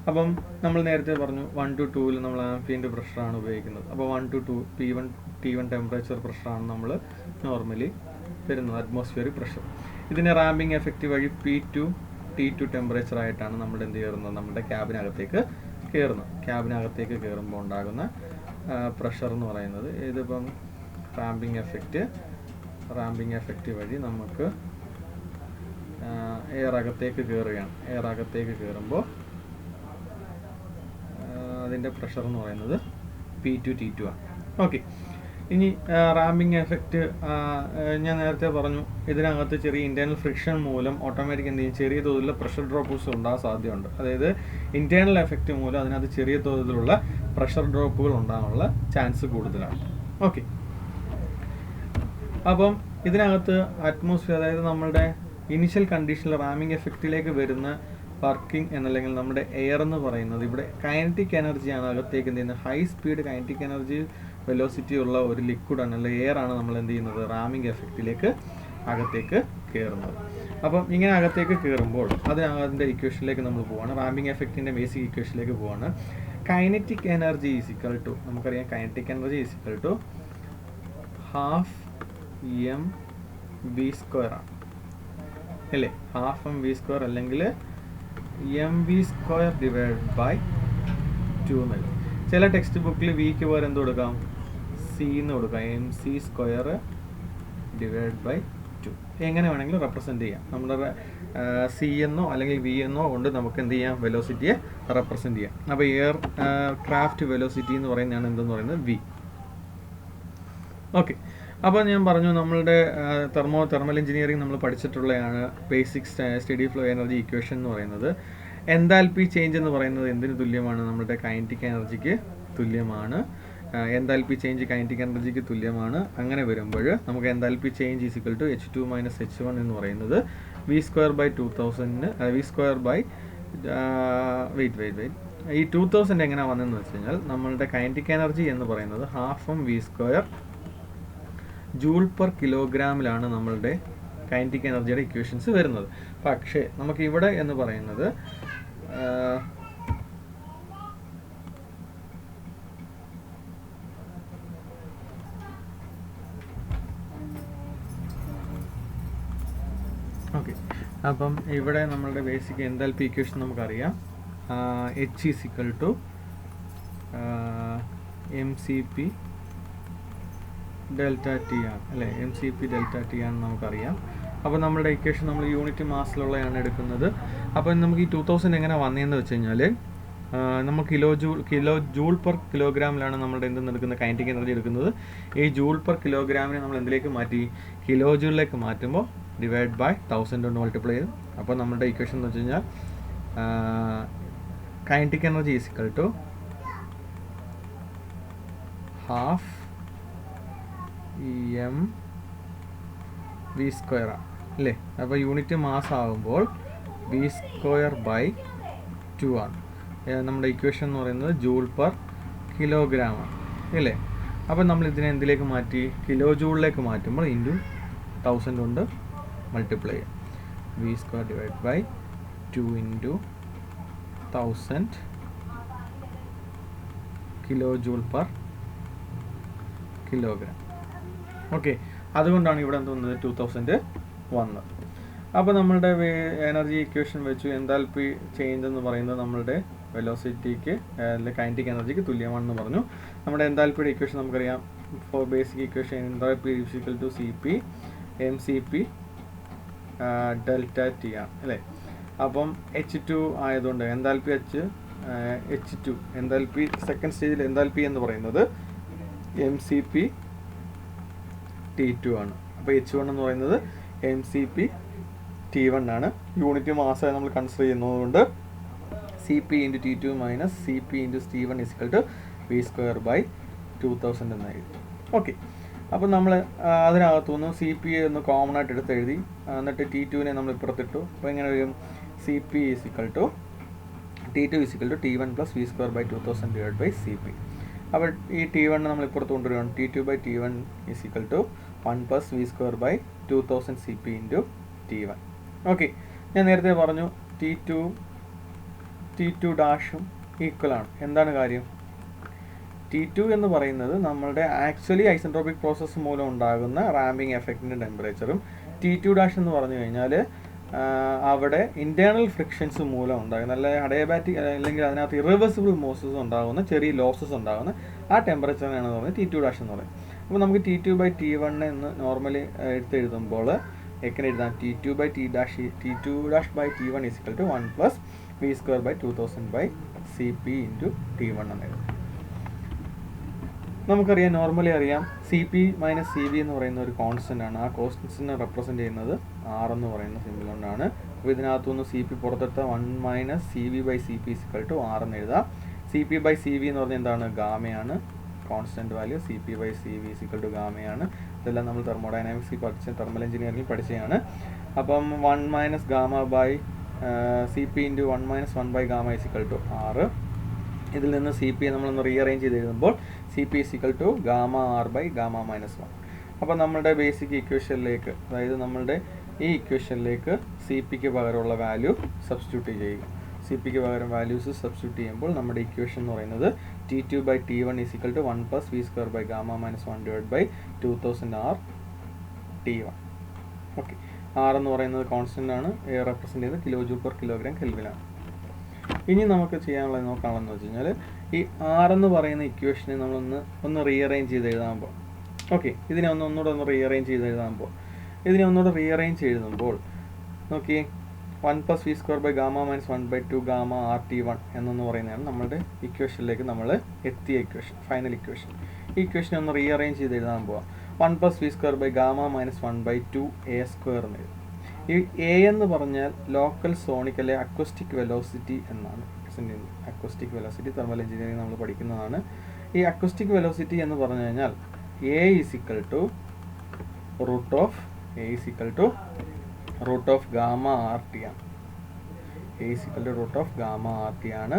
[SPEAKER 1] അപ്പം നമ്മൾ നേരത്തെ പറഞ്ഞു 1 to 2ൽ നമ്മൾ ആംഫിയൻ്റ് പ്രഷറാണ് ഉപയോഗിക്കുന്നത്. അപ്പോൾ 1 to 2 T1 ടെമ്പറേച്ചർ പ്രഷറാണ് നമ്മൾ നോർമലി തരുന്നത്, അറ്റ്മോസ്ഫിയറിക് പ്രഷർ. ഇതിൻ്റെ റാമ്പിംഗ് എഫക്റ്റ് വഴി P2 T2 ടെമ്പറേച്ചർ ആയിട്ടാണ് നമ്മൾ എന്ത് കയറുന്നത്, നമ്മുടെ ക്യാബിനകത്തേക്ക് കയറുമ്പോൾ ഉണ്ടാകുന്ന പ്രഷർ എന്ന് പറയുന്നത്. ഇതിപ്പം റാമ്പിംഗ് എഫക്റ്റ് റാമ്പിംഗ് എഫക്റ്റ് വഴി നമുക്ക് എയർ അകത്തേക്ക് കയറുകയാണ്. എയർ അകത്തേക്ക് കയറുമ്പോൾ അതിൻ്റെ പ്രഷർ എന്ന് പറയുന്നത് P2 T2 ആണ്. ഓക്കെ, ഇനി റാമ്പിംഗ് എഫക്റ്റ് ഞാൻ നേരത്തെ പറഞ്ഞു, ഇതിനകത്ത് ചെറിയ ഇൻറ്റേർണൽ ഫ്രിക്ഷൻ മൂലം ഓട്ടോമാറ്റിക് എന്ത് ചെയ്യും, ചെറിയ തോതിലുള്ള പ്രഷർ ഡ്രോപ്പ്സ് ഉണ്ടാകാൻ സാധ്യതയുണ്ട്. അതായത് ഇൻറ്റേർണൽ എഫക്റ്റ് മൂലം അതിനകത്ത് ചെറിയ തോതിലുള്ള പ്രഷർ ഡ്രോപ്പുകൾ ഉണ്ടാകാനുള്ള ചാൻസ് കൂടുതലാണ്. ഓക്കെ, അപ്പം ഇതിനകത്ത് അറ്റ്മോസ്ഫിയർ, അതായത് നമ്മളുടെ ഇനിഷ്യൽ കണ്ടീഷനിൽ റാമ്പിംഗ് എഫക്റ്റിലേക്ക് വരുന്ന വർക്കിംഗ് എന്നല്ലെങ്കിൽ നമ്മുടെ എയർ എന്ന് പറയുന്നത് ഇവിടെ കൈനറ്റിക് എനർജിയാണ് അകത്തേക്ക് എന്ത് ചെയ്യുന്നത്, high speed kinetic energy velocity ഉള്ള ഒരു ലിക്വിഡാണ് അല്ലെങ്കിൽ എയർ ആണ് നമ്മൾ എന്ത് ചെയ്യുന്നത് റാമ്പിംഗ് എഫക്റ്റിലേക്ക് അകത്തേക്ക് കയറുന്നത്. അപ്പം ഇങ്ങനെ അകത്തേക്ക് കയറുമ്പോൾ അതിൻ്റെ ഇക്വേഷനിലേക്ക് നമ്മൾ പോവാണ്, റാമ്പിംഗ് എഫക്റ്റിൻ്റെ ബേസിക് ഇക്വേഷനിലേക്ക് പോവാണ്. Kinetic energy is equal to, നമുക്കറിയാം kinetic energy is equal to half mv² ആണ് അല്ലേ, ഹാഫ് mv² അല്ലെങ്കിൽ mv² ഡിവൈഡ് ബൈ 2 എന്ന് വരും. ചില ടെക്സ്റ്റ് ബുക്കിൽ വിക്ക് പകരം എന്ത് കൊടുക്കാം, സി എന്ന് കൊടുക്കാം, mc² ഡിവൈഡ് ബൈ 2. എങ്ങനെ വേണമെങ്കിലും റെപ്രസെൻറ്റ് ചെയ്യാം. നമ്മുടെ സി എന്നോ അല്ലെങ്കിൽ വി എന്നോ കൊണ്ട് നമുക്ക് എന്ത് ചെയ്യാം, വെലോസിറ്റിയെ റെപ്രസെൻറ്റ് ചെയ്യാം. അപ്പോൾ എയർ ക്രാഫ്റ്റ് വെലോസിറ്റി എന്ന് പറയുന്നതാണ് എന്തെന്ന് പറയുന്നത് വി. ഓക്കെ, അപ്പോൾ ഞാൻ പറഞ്ഞു നമ്മളുടെ തെർമൽ എഞ്ചിനീയറിംഗ് നമ്മൾ പഠിച്ചിട്ടുള്ളതാണ് basic steady flow energy equation എന്ന് പറയുന്നത്. എൻതാൽപ്പി ചേഞ്ച് എന്ന് പറയുന്നത് എന്തിന് തുല്യമാണ്, നമ്മുടെ കൈനറ്റിക് എനർജിക്ക് തുല്യമാണ്. എൻതാൽപ്പി ചേഞ്ച് കൈനറ്റിക് എനർജിക്ക് തുല്യമാണ്. അങ്ങനെ വരുമ്പോൾ നമുക്ക് enthalpy change is equal to H2 - H1 എന്ന് പറയുന്നത് v² by 2000 v² by weight ഈ 2000 എങ്ങനെ വന്നതെന്ന് വെച്ച് കഴിഞ്ഞാൽ നമ്മളുടെ കൈനറ്റിക് എനർജി എന്ന് പറയുന്നത് ഹാഫ് v² ജൂൾ പെർ കിലോഗ്രാമിലാണ് നമ്മളുടെ കൈനറ്റിക് എനർജിയുടെ ഇക്വേഷൻസ് വരുന്നത്. പക്ഷേ നമുക്ക് ഇവിടെ എന്ന് പറയുന്നത് ഓക്കെ, അപ്പം ഇവിടെ നമ്മളുടെ ബേസിക് എൻതാൽപ്പി ഇക്വേഷൻ നമുക്കറിയാം, H is equal to mCp delta T ആണ് അല്ലേ, mCp ഡെൽറ്റ ടി ആണെന്ന് നമുക്കറിയാം. അപ്പോൾ നമ്മളുടെ ഇക്വേഷൻ നമ്മൾ യൂണിറ്റ് മാസിലുള്ളതാണ് എടുക്കുന്നത്. അപ്പോൾ നമുക്ക് ഈ 2000 എങ്ങനെ വന്നതെന്ന് വെച്ച് കഴിഞ്ഞാൽ നമ്മൾ കിലോ ജൂൾ പെർ കിലോഗ്രാമിലാണ് നമ്മളുടെ എന്തെന്ന് എടുക്കുന്ന കൈനറ്റിക് എനർജി എടുക്കുന്നത്. ഈ ജൂൾ പെർ കിലോഗ്രാമിനെ നമ്മൾ എന്തിലേക്ക് മാറ്റി, കിലോ ജൂളിലേക്ക് മാറ്റുമ്പോൾ ഡിവൈഡ് ബൈ 1000 കൊണ്ട് മൾട്ടിപ്ലൈ ചെയ്തു. അപ്പോൾ നമ്മുടെ ഇക്വേഷൻ എന്ന് വെച്ച് കഴിഞ്ഞാൽ kinetic energy is equal to half mv² അല്ലേ. അപ്പോൾ യൂണിറ്റ് മാസ് ആകുമ്പോൾ v² ബൈ 2 ആണ്. നമ്മുടെ ഇക്വേഷൻ എന്ന് പറയുന്നത് ജൂൾ പെർ കിലോഗ്രാം ആണ് അല്ലേ. അപ്പോൾ നമ്മൾ ഇതിനെ എന്തിലേക്ക് മാറ്റി, കിലോ ജൂളിലേക്ക് മാറ്റുമ്പോൾ ഇൻറ്റു 1000 കൊണ്ട് മൾട്ടിപ്ലൈ ചെയ്യാം. v² divide by 2 into 1000 kilo joule per kilogram. Okay, അതുകൊണ്ടാണ് ഇവിടെ എന്ത് വന്നത് 2000 വന്നത്. അപ്പോൾ നമ്മളുടെ എനർജി ഇക്വേഷൻ വെച്ചു എൻതാൽപ്പി ചേഞ്ച് എന്ന് പറയുന്നത് നമ്മളുടെ വെലോസിറ്റിക്ക് അല്ലെങ്കിൽ കൈനറ്റിക് എനർജിക്ക് തുല്യമാണെന്ന് പറഞ്ഞു. നമ്മുടെ എൻതാൽപ്പിയുടെ ഇക്വേഷൻ നമുക്കറിയാം, for basic equation enthalpy is equal to CP mCp delta T ആണ് അല്ലേ. അപ്പം H2 ആയതുകൊണ്ട് എൻതാൽപ്പി H2 എൻതാൽപ്പി സെക്കൻഡ് സ്റ്റേജിൽ എൻതാൽപ്പി എന്ന് പറയുന്നത് mCp T2 ആണ്. അപ്പോൾ H1 എന്ന് പറയുന്നത് mCp T1 ആണ്. യൂണിറ്റ് മാസമായി നമ്മൾ കൺസിഡർ ചെയ്യുന്നതുകൊണ്ട് CP × T2 minus CP × T1 is equal to v² by 2000 എന്നായിരിക്കും. ഓക്കെ, അപ്പോൾ നമ്മൾ അതിനകത്തുനിന്ന് CP ഒന്ന് കോമൺ ആയിട്ട് എടുത്ത് എഴുതി, എന്നിട്ട് T2നെ നമ്മൾ ഇപ്പുറത്തിട്ടു. അപ്പോൾ എങ്ങനെ വരും, CP is equal to T2 is equal to T1 plus v² by 2000 divide by CP. അപ്പോൾ ഈ T1 നമ്മൾ ഇപ്പുറത്ത് കൊണ്ടുവരികയാണ്. T2 by T1 is equal to 1 plus v² by 2000 CP × T1. Okay, ഞാൻ നേരത്തെ പറഞ്ഞു T2 ഡാഷും ഈക്വൽ ആണ്. എന്താണ് കാര്യം, T2 എന്ന് പറയുന്നത് നമ്മളുടെ ആക്ച്വലി ഐസെൻട്രോപിക് പ്രോസസ്സ് മൂലം ഉണ്ടാകുന്ന റാമ്പിംഗ് എഫക്റ്റിൻ്റെ ടെമ്പറേച്ചറും T2 ഡാഷ് എന്ന് പറഞ്ഞു കഴിഞ്ഞാൽ അവിടെ ഇൻറ്റേർണൽ ഫ്രിക്ഷൻസ് മൂലം ഉണ്ടാകുന്ന നല്ല അഡയബാറ്റിക് അല്ലെങ്കിൽ അതിനകത്ത് ഇറിവേഴ്സിബിൾ മോസസ് ഉണ്ടാകുന്ന ചെറിയ ലോസസ് ഉണ്ടാകുന്ന ആ ടെമ്പറേച്ചറിനാണ് പറയുന്നത് T2 ഡാഷ് എന്ന് പറയുന്നത്. അപ്പോൾ നമുക്ക് T2/T1 എന്ന് നോർമലി എഴുതുമ്പോൾ എങ്ങനെ എഴുതാം? T2/T1 is equal to 1 plus V²/2000/Cp into T1 എന്ന് എഴുതാം. നമുക്കറിയാം, നോർമലി അറിയാം Cp - Cv എന്ന് പറയുന്ന ഒരു കോൺസ്റ്റൻ്റ് ആണ്. ആ കോൺസ്റ്റൻറ്റിനെ റെപ്രസെൻറ്റ് ചെയ്യുന്നത് R എന്ന് പറയുന്ന സിമ്പിൾ കൊണ്ടാണ്. അപ്പോൾ ഇതിനകത്തുനിന്ന് Cp പുറത്തെടുത്ത 1 - Cv/Cp is equal to R എന്ന് എഴുതാം. Cp/Cv എന്ന് പറഞ്ഞാൽ എന്താണ്? ഗാമയാണ്. Constant value Cp/Cv is equal to ഗാമയാണ്. ഇതെല്ലാം നമ്മൾ തെർമോഡൈനാമിക്സിൽ പഠിച്ച, തെർമൽ എഞ്ചിനീയറിംഗിൽ പഠിച്ചതാണ്. അപ്പം 1 - Cp into 1 - 1/γ is equal to R. ഇതിൽ നിന്ന് Cp നമ്മളൊന്ന് റീഅറേഞ്ച് ചെയ്ത് എഴുതുമ്പോൾ Cp is equal to γR/γ-1. അപ്പോൾ നമ്മുടെ ബേസിക് ഇക്വേഷനിലേക്ക്, അതായത് നമ്മളുടെ ഈ ഇക്വേഷനിലേക്ക് Cpക്ക് പകരമുള്ള വാല്യൂ സബ്സ്റ്റിറ്റ്യൂട്ട് ചെയ്യുക. Cpക്ക് പകരം വാല്യൂസ് സബ്സ്റ്റിറ്റ്യൂട്ട് ചെയ്യുമ്പോൾ നമ്മുടെ ഇക്വേഷൻ എന്ന് പറയുന്നത് T2/T1 is equal to 1 plus V²/γ-1/2000R T1. Okay, R എന്ന് പറയുന്നത് കോൺസ്റ്റൻ്റ് ആണ്. റെപ്രസെൻറ്റ് ചെയ്ത് kJ/kg കെൽവിനാണ്. ഇനി നമുക്ക് ചെയ്യാനുള്ളത് നോക്കാമെന്ന് വെച്ച് കഴിഞ്ഞാൽ, ഈ R എന്ന് പറയുന്ന ഇക്വേഷനെ നമ്മളൊന്ന് റീഅറേഞ്ച് ചെയ്ത് എഴുതാമ്പോൾ, ഓക്കെ, ഇതിനെ ഒന്നുകൂടെ റീഅറേഞ്ച് ചെയ്ത് എഴുതാമ്പോൾ, നോക്കി 1 plus V²/γ-1/2γ എന്നൊന്ന് പറയുന്നതാണ് നമ്മളുടെ ഇക്വേഷനിലേക്ക് നമ്മൾ എത്തിയ ഇക്വേഷൻ, ഫൈനൽ ഇക്വേഷൻ. ഈ ഇക്വേഷനെ ഒന്ന് റീഅറേഞ്ച് ചെയ്ത് എഴുതാൻ പോവാം. 1 plus V²/γ-1/2a² എന്ന് എഴുതും. ഈ എ എന്ന് പറഞ്ഞാൽ ലോക്കൽ സോണിക്കലെ അക്വസ്റ്റിക് വെലോസിറ്റി എന്നാണ്. അക്വസ്റ്റിക് വെലോസിറ്റി തെർമൽ എഞ്ചിനീയറിംഗ് നമ്മൾ പഠിക്കുന്നതാണ്. ഈ അക്വസ്റ്റിക് വെലോസിറ്റി എന്ന് പറഞ്ഞു കഴിഞ്ഞാൽ A is equal to root of gamma RT ആണ്. A is equal to root of gamma RT ആണ്.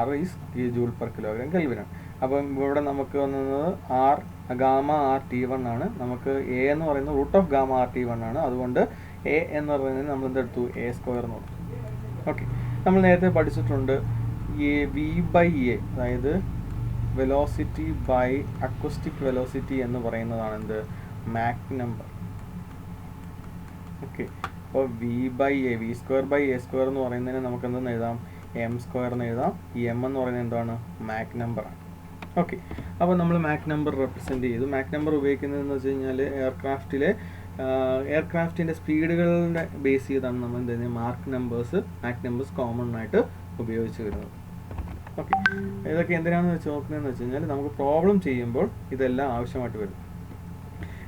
[SPEAKER 1] R is kJ/kg കെൽവിനാണ്. അപ്പം ഇവിടെ നമുക്ക് വന്നത് ഗാമ RT1 ആണ്. നമുക്ക് A എന്ന് പറയുന്നത് റൂട്ട് ഓഫ് ഗാമ RT1 ആണ്. അതുകൊണ്ട് A എന്ന് പറയുന്നത് നമ്മൾ എന്തെടുത്തു? A² എന്ന് കൊടുത്തു. ഓക്കെ, നമ്മൾ നേരത്തെ പഠിച്ചിട്ടുണ്ട് V/A, അതായത് വെലോസിറ്റി ബൈ അക്വസ്റ്റിക് വെലോസിറ്റി എന്ന് പറയുന്നതാണ് എന്ത്? Mach number. ഓക്കെ, അപ്പോൾ V/A, V²/A² എന്ന് പറയുന്നതിന് നമുക്ക് എന്തെന്ന് എഴുതാം? m² എന്ന് എഴുതാം. ഈ m എന്ന് പറയുന്നത് എന്താണ്? മാക് നമ്പറാണ്. ഓക്കെ, അപ്പോൾ നമ്മൾ മാക് നമ്പർ റെപ്രസെൻറ്റ് ചെയ്തു. മാക് നമ്പർ ഉപയോഗിക്കുന്നതെന്ന് വെച്ച് കഴിഞ്ഞാൽ എയർക്രാഫ്റ്റിൻ്റെ സ്പീഡുകളുടെ ബേസ് ചെയ്താണ് നമ്മൾ എന്ത് ചെയ്യുന്നത്? മാക് നമ്പേഴ്സ് കോമൺ ആയിട്ട് ഉപയോഗിച്ച് വരുന്നത്. ഓക്കെ, ഇതൊക്കെ എന്തിനാണെന്ന് വെച്ച് നോക്കുന്നതെന്ന് വെച്ച് കഴിഞ്ഞാൽ നമുക്ക് പ്രോബ്ലം ചെയ്യുമ്പോൾ ഇതെല്ലാം ആവശ്യമായിട്ട് വരും.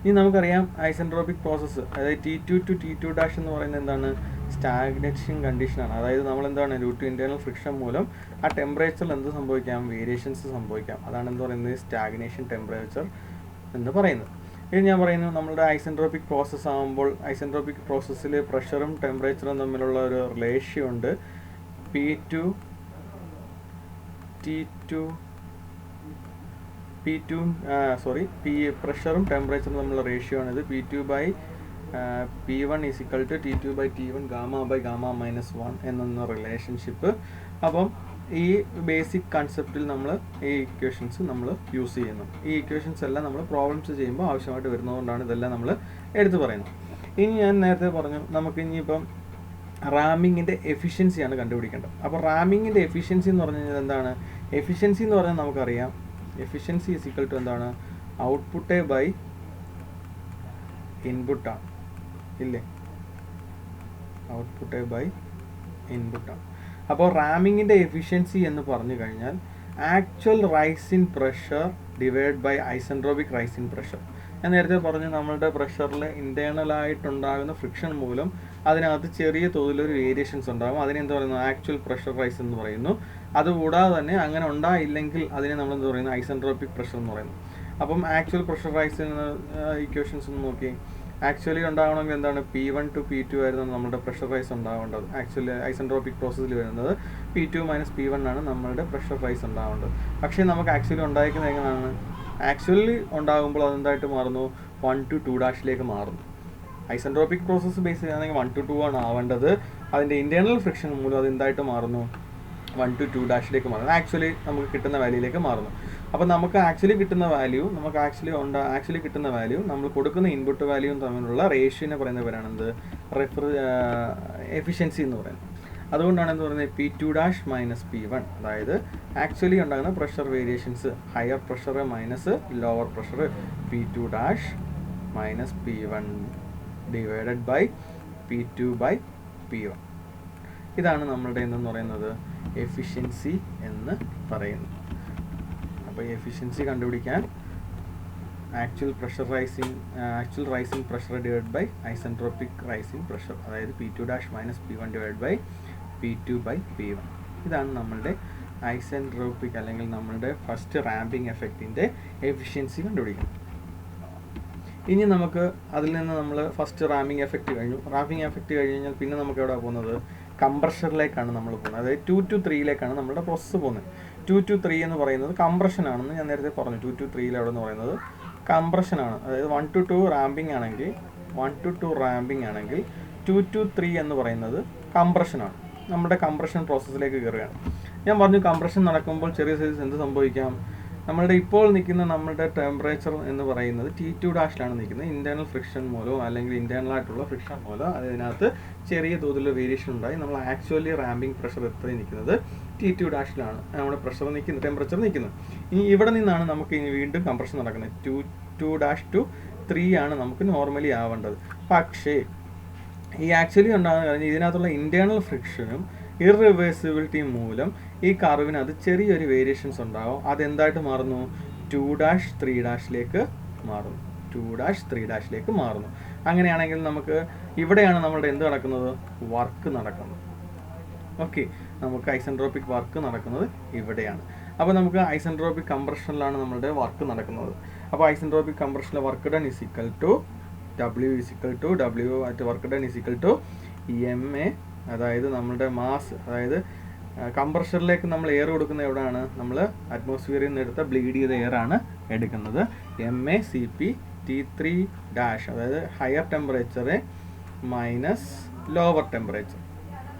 [SPEAKER 1] ഇനി നമുക്കറിയാം ഐസെൻട്രോപിക് പ്രോസസ്സ്, അതായത് T2 to T2' എന്ന് പറയുന്നത് എന്താണ്? സ്റ്റാഗ്നേഷൻ കണ്ടീഷനാണ്. അതായത് നമ്മളെന്താണ്? ഡ്യൂ ടു ഇൻറ്റേർണൽ ഫ്രിക്ഷൻ മൂലം ആ ടെമ്പറേച്ചറിൽ എന്ത് സംഭവിക്കാം? വേരിയേഷൻസ് സംഭവിക്കാം. അതാണ് എന്ത് പറയുന്നത്? സ്റ്റാഗ്നേഷൻ ടെമ്പറേച്ചർ എന്ന് പറയുന്നത്. ഇത് ഞാൻ പറയുന്നു, നമ്മുടെ ഐസെൻട്രോപിക് പ്രോസസ്സ് ആകുമ്പോൾ ഐസെൻട്രോപിക് പ്രോസസ്സിൽ പ്രഷറും ടെമ്പറേച്ചറും തമ്മിലുള്ള ഒരു റിലേഷൻ ഉണ്ട്. പ്രഷറും ടെമ്പറേച്ചറും തമ്മിലുള്ള റേഷ്യോ ആണിത്. P2/P1 is equal to T2/T1 γ/γ-1 എന്ന റിലേഷൻഷിപ്പ്. അപ്പം ഈ ബേസിക് കൺസെപ്റ്റിൽ നമ്മൾ ഈ ഇക്വേഷൻസ് നമ്മൾ യൂസ് ചെയ്യുന്നു. ഈ ഇക്വേഷൻസ് എല്ലാം നമ്മൾ പ്രോബ്ലംസ് ചെയ്യുമ്പോൾ ആവശ്യമായിട്ട് വരുന്നതുകൊണ്ടാണ് ഇതെല്ലാം നമ്മൾ എടുത്തു പറയുന്നത്. ഇനി ഞാൻ നേരത്തെ പറഞ്ഞു, നമുക്ക് ഇനിയിപ്പം റാമിങ്ങിൻ്റെ എഫിഷ്യൻസിയാണ് കണ്ടുപിടിക്കേണ്ടത്. അപ്പോൾ റാമിങ്ങിൻ്റെ എഫിഷ്യൻസി എന്ന് പറഞ്ഞു കഴിഞ്ഞാൽ എന്താണ്? എഫിഷ്യൻസി എന്ന് പറഞ്ഞാൽ നമുക്കറിയാം, എഫിഷ്യൻസി ഈസ് ഈക്വൽ ടു എന്താണ്? ഔട്ട്പുട്ട് ബൈ ഇൻപുട്ടാണ്, ഇല്ലേ? ഔട്ട്പുട്ട് ബൈ ഇൻപുട്ടാണ്. അപ്പോൾ റാമിങ്ങിൻ്റെ എഫിഷ്യൻസി എന്ന് പറഞ്ഞു കഴിഞ്ഞാൽ actual rise in pressure divide by isentropic rise in pressure. ഞാൻ നേരത്തെ പറഞ്ഞു, നമ്മളുടെ പ്രഷറിൽ ഇൻറ്റേർണലായിട്ടുണ്ടാകുന്ന ഫ്രിക്ഷൻ മൂലം അതിനകത്ത് ചെറിയ തോതിലൊരു വേരിയേഷൻസ് ഉണ്ടാകും. അതിനെന്ത് പറയുന്നു? ആക്ച്വൽ പ്രഷർ റൈസ് എന്ന് പറയുന്നു. അതുകൂടാതെ തന്നെ അങ്ങനെ ഉണ്ടായില്ലെങ്കിൽ അതിനെ നമ്മളെന്ത് പറയുന്നു? ഐസെൻട്രോപിക് പ്രഷർ എന്ന് പറയുന്നു. അപ്പം ആക്ച്വൽ പ്രഷർ റൈസ് എന്ന ഇക്വേഷൻസ് ഒന്ന് നോക്കി. ആക്ച്വലി ഉണ്ടാകണമെങ്കിൽ എന്താണ്? P1 to P2 ആയിരുന്നു നമ്മുടെ പ്രഷർ റൈസ് ഉണ്ടാവേണ്ടത്. ആക്ച്വലി ഐസെൻട്രോപിക് പ്രോസസ്സിൽ വരുന്നത് P2 - P1 ആണ് നമ്മളുടെ പ്രഷർ റൈസ് ഉണ്ടാവേണ്ടത്. പക്ഷേ നമുക്ക് ആക്ച്വലി ഉണ്ടായിരിക്കുന്നത് എങ്ങനെയാണ്? ആക്ച്വലി ഉണ്ടാകുമ്പോൾ അതെന്തായിട്ട് മാറുന്നു? 1 to 2' മാറുന്നു. ഐസെൻട്രോപിക് പ്രോസസ്സ് ബേസ് ചെയ്യുകയാണെങ്കിൽ 1 to 2 ആണ് ആവേണ്ടത്. അതിൻ്റെ ഇൻറ്റേർണൽ ഫ്രിക്ഷൻ മൂലം അത് എന്തായിട്ട് മാറുന്നു? 1 to 2' മാറുന്നു. ആക്ച്വലി നമുക്ക് കിട്ടുന്ന വാല്യൂയിലേക്ക് മാറുന്നു. അപ്പോൾ നമുക്ക് ആക്ച്വലി കിട്ടുന്ന വാല്യൂ നമ്മൾ കൊടുക്കുന്ന ഇൻപുട്ട് വാല്യൂവും തമ്മിലുള്ള റേഷ്യോനെ പറയുന്ന പേരാണ് എന്ത്? എഫിഷ്യൻസി എന്ന് പറയുന്നത്. അതുകൊണ്ടാണ് എന്ന് പറയുന്നത് P2 മൈനസ് P1. അതായത് ആക്ച്വലി ഉണ്ടാകുന്ന pressure variations higher pressure minus lower pressure P2 minus P1 divided by P2 by P1. ഇതാണ് നമ്മളുടെ എന്തെന്ന് പറയുന്നത് എഫിഷ്യൻസി എന്ന് പറയുന്നത്. അപ്പോൾ എഫിഷ്യൻസി കണ്ടുപിടിക്കാൻ actual rising pressure divide by isentropic rising pressure, അതായത് P2 minus P1 divide by P2 by P1. ഇതാണ് നമ്മളുടെ ഐസെൻട്രോപിക് അല്ലെങ്കിൽ നമ്മളുടെ ഫസ്റ്റ് റാമ്പിംഗ് എഫക്റ്റിൻ്റെ എഫിഷ്യൻസി കണ്ടുപിടിക്കുന്നത്. ഇനി നമുക്ക് അതിൽ നിന്ന് നമ്മൾ ഫസ്റ്റ് റാമ്പിംഗ് എഫക്റ്റ് കഴിഞ്ഞു. റാമ്പിംഗ് എഫക്റ്റ് കഴിഞ്ഞാൽ പിന്നെ നമുക്ക് എവിടെ പോകുന്നത് കംപ്രഷറിലേക്കാണ് നമ്മൾ പോകുന്നത്. അതായത് 2 to 3ലേക്കാണ് നമ്മുടെ പ്രോസസ്സ് പോകുന്നത്. 2 to 3 എന്ന് പറയുന്നത് കംപ്രഷൻ ആണെന്ന് ഞാൻ നേരത്തെ പറഞ്ഞു. 2 to 3 എവിടെ എന്ന് പറയുന്നത് കംപ്രഷൻ ആണ്. അതായത് 1 to 2 റാമ്പിംഗ് ആണെങ്കിൽ 2 to 3 എന്ന് പറയുന്നത് കംപ്രഷനാണ്. നമ്മുടെ കംപ്രഷൻ പ്രോസസ്സിലേക്ക് കയറുകയാണ്. ഞാൻ പറഞ്ഞു കംപ്രഷൻ നടക്കുമ്പോൾ ചെറിയ സൈസ് എന്ത് സംഭവിക്കാം, നമ്മളുടെ ഇപ്പോൾ നിൽക്കുന്ന നമ്മുടെ ടെമ്പറേച്ചർ എന്ന് പറയുന്നത് T2 നിൽക്കുന്നത്. ഇൻറ്റേർണൽ ഫ്രിക്ഷൻ മൂലമോ അല്ലെങ്കിൽ ഇൻറ്റേർണൽ ആയിട്ടുള്ള ഫ്രിക്ഷൻ മൂലമോ അതിനകത്ത് ചെറിയ തോതിലുള്ള വേരിയേഷൻ ഉണ്ടായി നമ്മൾ ആക്ച്വലി റാമ്പിംഗ് പ്രഷർ എത്രയും നിൽക്കുന്നത് T2 നമ്മുടെ പ്രഷർ നിൽക്കുന്നത്, ടെമ്പറേച്ചർ നിൽക്കുന്നത്. ഇനി ഇവിടെ നിന്നാണ് നമുക്ക് ഇനി വീണ്ടും കംപ്രഷൻ നടക്കുന്നത്. 2 to 3 ആണ് നമുക്ക് നോർമലി ആവേണ്ടത്. പക്ഷേ ഈ ആക്ച്വലി ഉണ്ടാകുന്ന കാര്യം ഇതിനകത്തുള്ള ഇൻറ്റേർണൽ ഫ്രിക്ഷനും ഇറിവേഴ്സിബിലിറ്റി മൂലം ഈ കർവിനകത്ത് ചെറിയൊരു വേരിയേഷൻസ് ഉണ്ടാകും. അതെന്തായിട്ട് മാറുന്നു 2 3 മാറുന്നു. 2 3 മാറുന്നു. അങ്ങനെയാണെങ്കിൽ നമുക്ക് ഇവിടെയാണ് നമ്മളുടെ എന്ത് നടക്കുന്നത് വർക്ക് നടക്കുന്നത്. ഓക്കെ, നമുക്ക് ഐസെൻട്രോപിക് വർക്ക് നടക്കുന്നത് ഇവിടെയാണ്. അപ്പോൾ നമുക്ക് ഐസെൻട്രോപിക് കംപ്രഷനിലാണ് നമ്മളുടെ വർക്ക് നടക്കുന്നത്. അപ്പോൾ ഐസെൻട്രോപിക് കംപ്രഷനിലെ work done is equal to W at work done is equal to MA, അതായത് നമ്മളുടെ മാസ്, അതായത് കംപ്രഷറിലേക്ക് നമ്മൾ എയർ കൊടുക്കുന്ന എവിടെയാണ് നമ്മൾ അറ്റ്മോസ്ഫിയറിൽ നിന്ന് എടുത്ത ബ്ലീഡ് ചെയ്ത എയർ ആണ് എടുക്കുന്നത്. MA CP T3 അതായത് higher temperature minus lower temperature.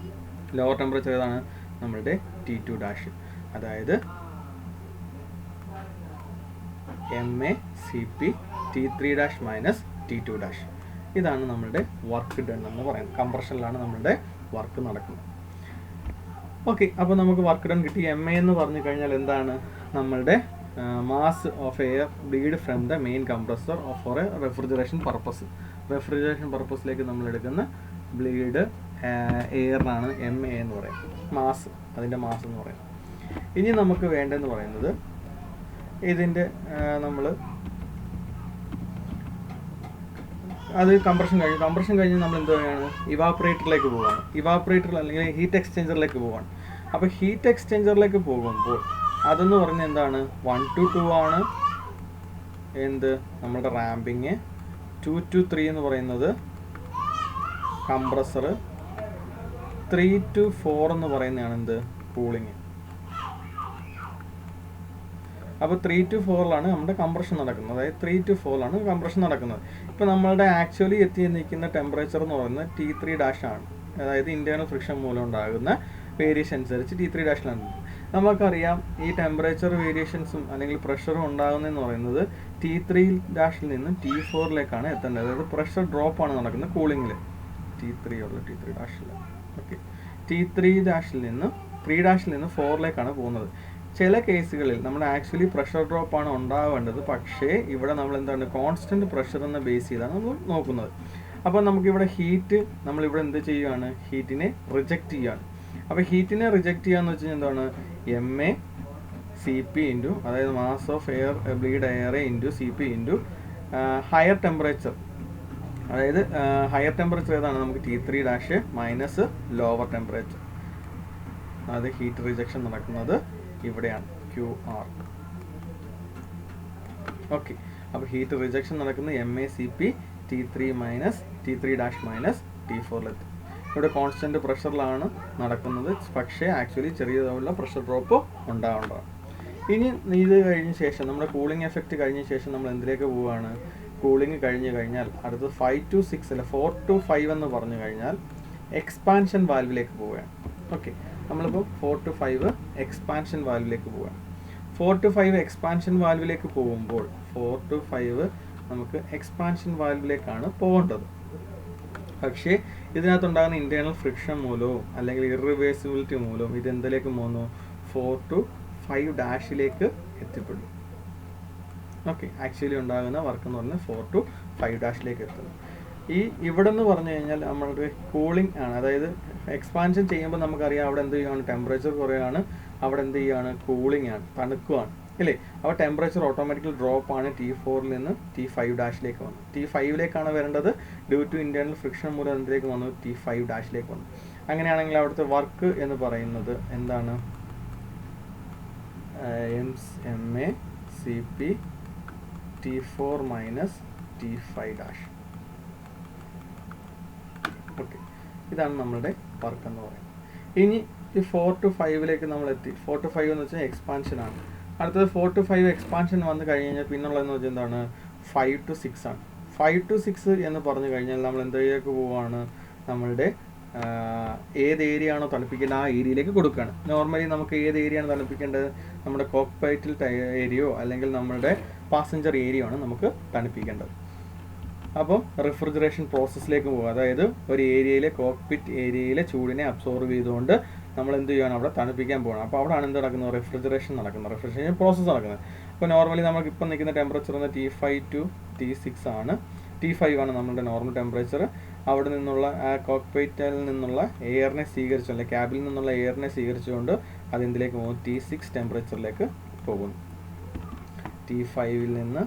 [SPEAKER 1] Lower temperature ഏതാണ് നമ്മളുടെ T2 അതായത് MA CP T3 minus T2. ഇതാണ് നമ്മളുടെ വർക്ക് ഡൺ എന്ന് പറയുന്നത്. കംപ്രഷനിലാണ് നമ്മളുടെ വർക്ക് നടക്കുന്നത്. ഓക്കെ, അപ്പോൾ നമുക്ക് വർക്ക് ഡൺ കിട്ടി. MA എന്ന് പറഞ്ഞു കഴിഞ്ഞാൽ എന്താണ് നമ്മളുടെ mass of air bleed from the main compressor for a refrigeration പർപ്പസിലേക്ക് നമ്മൾ എടുക്കുന്ന ബ്ലീഡ് എയറിനാണ് MA എന്ന് പറയുന്നത്. മാസ്, അതിൻ്റെ മാസ് എന്ന് പറയുന്നത്. ഇനി നമുക്ക് വേണ്ടതെന്ന് പറയുന്നത് ഇതിൻ്റെ നമ്മൾ അത് കംപ്രഷൻ കഴിഞ്ഞ് നമ്മൾ എന്ത് പറയുകയാണ് ഇവാപ്പറേറ്ററിലേക്ക് പോവുകയാണ്. ഇവാപ്പറേറ്റർ അല്ലെങ്കിൽ ഹീറ്റ് എക്സ്ചേഞ്ചറിലേക്ക് പോവുകയാണ്. അപ്പോൾ ഹീറ്റ് എക്സ്ചേഞ്ചറിലേക്ക് പോകുമ്പോൾ അതെന്ന് പറഞ്ഞാൽ എന്താണ് 1 to 2 ആണ് എന്ത് നമ്മുടെ റാമ്പിങ്. 2 to 3 എന്ന് പറയുന്നത് കംപ്രസർ. 3 to 4 എന്ന് പറയുന്നതാണ് എന്ത് കൂളിങ്. അപ്പോൾ 3 to 4 നമ്മുടെ കംപ്രഷൻ നടക്കുന്നത്. അതായത് 3 to 4 കംപ്രഷൻ നടക്കുന്നത്. ഇപ്പോൾ നമ്മളുടെ ആക്ച്വലി എത്തി നിൽക്കുന്ന ടെമ്പറേച്ചർ എന്ന് പറയുന്നത് T3 ആണ്. അതായത് ഇൻറ്റേർണൽ ഫ്രിക്ഷൻ മൂലം ഉണ്ടാകുന്ന വേരിയേഷൻ അനുസരിച്ച് T3 നമുക്കറിയാം. ഈ ടെമ്പറേച്ചർ വേരിയേഷൻസും അല്ലെങ്കിൽ പ്രഷറും ഉണ്ടാകുന്നതെന്ന് പറയുന്നത് T3 നിന്നും T4 എത്തേണ്ടത്. അതായത് പ്രഷർ ഡ്രോപ്പാണ് നടക്കുന്നത് കൂളിങ്ങിൽ T3 ഓക്കെ. T3 നിന്ന് 3 4 പോകുന്നത്. ചില കേസുകളിൽ നമ്മൾ ആക്ച്വലി പ്രഷർ ഡ്രോപ്പാണ് ഉണ്ടാവേണ്ടത്. പക്ഷേ ഇവിടെ നമ്മൾ എന്താണ് കോൺസ്റ്റൻറ്റ് പ്രഷർ എന്ന ബേസ് ചെയ്താണ് നമ്മൾ നോക്കുന്നത്. അപ്പോൾ നമുക്കിവിടെ ഹീറ്റ് നമ്മളിവിടെ എന്ത് ചെയ്യുകയാണ് ഹീറ്റിനെ റിജക്റ്റ് ചെയ്യുകയാണ്. അപ്പോൾ ഹീറ്റിനെ റിജക്റ്റ് ചെയ്യാന്ന് വെച്ച് കഴിഞ്ഞാൽ എന്താണ് MA CP ഇൻറ്റു അതായത് mass of air bleed air into CP into higher temperature. അതായത് ഹയർ ടെമ്പറേച്ചർ ഏതാണ് നമുക്ക് T3 മൈനസ് ലോവർ ടെമ്പറേച്ചർ. അത് ഹീറ്റ് റിജക്ഷൻ നടക്കുന്നത് ഇവിടെയാണ് QR. ഓക്കെ, അപ്പോൾ ഹീറ്റ് റിജക്ഷൻ നടക്കുന്നത് MA CP T3 minus T4 ഇവിടെ കോൺസ്റ്റൻറ്റ് പ്രഷറിലാണ് നടക്കുന്നത്. പക്ഷേ ആക്ച്വലി ചെറിയ തോതിലുള്ള പ്രഷർ ഡ്രോപ്പ് ഉണ്ടാവേണ്ടതാണ്. ഇനി ഇത് കഴിഞ്ഞ ശേഷം നമ്മുടെ കൂളിംഗ് എഫക്റ്റ് കഴിഞ്ഞ ശേഷം നമ്മൾ എന്തിലേക്ക് പോവുകയാണ് കൂളിംഗ് കഴിഞ്ഞ് കഴിഞ്ഞാൽ അടുത്ത് 5 to 6 അല്ല 4 to 5 എന്ന് പറഞ്ഞു കഴിഞ്ഞാൽ എക്സ്പാൻഷൻ വാൽവിലേക്ക് പോവുകയാണ്. ഓക്കെ, നമ്മളിപ്പോൾ 4 to 5 എക്സ്പാൻഷൻ വാൽവിലേക്ക് പോവുകയാണ്. 4 to 5 എക്സ്പാൻഷൻ വാൽവിലേക്ക് പോകുമ്പോൾ 4 to 5 നമുക്ക് എക്സ്പാൻഷൻ വാൽവിലേക്കാണ് പോകേണ്ടത്. പക്ഷേ ഇതിനകത്തുണ്ടാകുന്ന ഇൻറ്റേർണൽ ഫ്രിക്ഷൻ മൂലവും അല്ലെങ്കിൽ ഇറിവേഴ്സിബിലിറ്റി മൂലവും ഇത് എന്തിലേക്ക് പോകുന്നു? 4 to 5 ഡാഷിലേക്ക് എത്തിപ്പെടും. ഓക്കെ, ആക്ച്വലി ഉണ്ടാകുന്ന വർക്ക് എന്ന് പറഞ്ഞാൽ 4 to 5 ഡാഷിലേക്ക് എത്തുന്നു. ഇവിടെ നിന്ന് പറഞ്ഞു കഴിഞ്ഞാൽ നമ്മളുടെ കൂളിംഗ് ആണ്, അതായത് എക്സ്പാൻഷൻ ചെയ്യുമ്പോൾ നമുക്കറിയാം അവിടെ എന്ത് ചെയ്യുകയാണ്, ടെമ്പറേച്ചർ കുറയാണ്, അവിടെ എന്ത് ചെയ്യുകയാണ്, കൂളിംഗ് ആണ്, തണുക്കുകയാണ് അല്ലേ. അപ്പോൾ ടെമ്പറേച്ചർ ഓട്ടോമാറ്റിക്കൽ ഡ്രോപ്പ് ആണ് T4 നിന്ന് T5 ഡാഷിലേക്ക് വന്നു. T5ലേക്കാണ് വരേണ്ടത്, ഡ്യൂ ടു ഇൻറ്റേർണൽ ഫ്രിക്ഷൻ മൂലം എന്തിലേക്ക് വന്നു, T5 ഡാഷിലേക്ക് വന്നു. അങ്ങനെയാണെങ്കിൽ അവിടുത്തെ വർക്ക് എന്ന് പറയുന്നത് എന്താണ്? MA CP T4 minus T5 dash. Okay, ഇതാണ് നമ്മളുടെ വർക്ക് എന്ന് പറയുന്നത്. ഇനി ഈ 4 to 5ലേക്ക് നമ്മൾ എത്തി. 4 to 5 എന്ന് വെച്ചാൽ എക്സ്പാൻഷൻ ആണ്. അടുത്തത് 4 to 5 എക്സ്പാൻഷൻ വന്നു കഴിഞ്ഞാൽ പിന്നുള്ളതെന്ന് വെച്ചാൽ എന്താണ്? 5 to 6 ആണ്. 5 to 6 എന്ന് പറഞ്ഞു കഴിഞ്ഞാൽ നമ്മൾ എന്തിലേക്ക് പോവുകയാണ്? നമ്മളുടെ ഏത് ഏരിയ ആണോ തണുപ്പിക്കേണ്ടത് ആ ഏരിയയിലേക്ക് കൊടുക്കുകയാണ്. നോർമലി നമുക്ക് ഏത് ഏരിയ ആണ് തണുപ്പിക്കേണ്ടത്? നമ്മുടെ കോക്ക്പൈറ്റിൽ ഏരിയയോ അല്ലെങ്കിൽ നമ്മുടെ പാസഞ്ചർ ഏരിയ ആണ് നമുക്ക് തണുപ്പിക്കേണ്ടത്. അപ്പം റെഫ്രിജറേഷൻ പ്രോസസ്സിലേക്ക് പോകുക, അതായത് ഒരു ഏരിയയിലെ കോക്ക്പിറ്റ് ഏരിയയിലെ ചൂടിനെ അബ്സോർവ് ചെയ്തുകൊണ്ട് നമ്മൾ എന്ത് ചെയ്യുകയാണ്, അവിടെ തണുപ്പിക്കാൻ പോകണം. അപ്പോൾ അവിടെയാണ് എന്ത് നടക്കുന്നത്? റെഫ്രിജറേഷൻ നടക്കുന്നത്, റെഫ്രിജറേഷൻ പ്രോസസ്സ് നടക്കുന്നത്. അപ്പോൾ നോർമലി നമുക്ക് ഇപ്പം നിൽക്കുന്ന ടെമ്പറേച്ചർ എന്ന് T5 to T6 ആണ്. T5 ആണ് നമ്മുടെ നോർമൽ ടെമ്പറേച്ചർ. അവിടെ നിന്നുള്ള ആ കോക്ക്പൈറ്റിൽ നിന്നുള്ള എയറിനെ സ്വീകരിച്ചു, അല്ലെങ്കിൽ ക്യാബിൽ നിന്നുള്ള എയറിനെ സ്വീകരിച്ചുകൊണ്ട് അതെന്തിലേക്ക് പോകും? T6 ടെമ്പറേച്ചറിലേക്ക് പോകുന്നു. T5ൽ നിന്ന്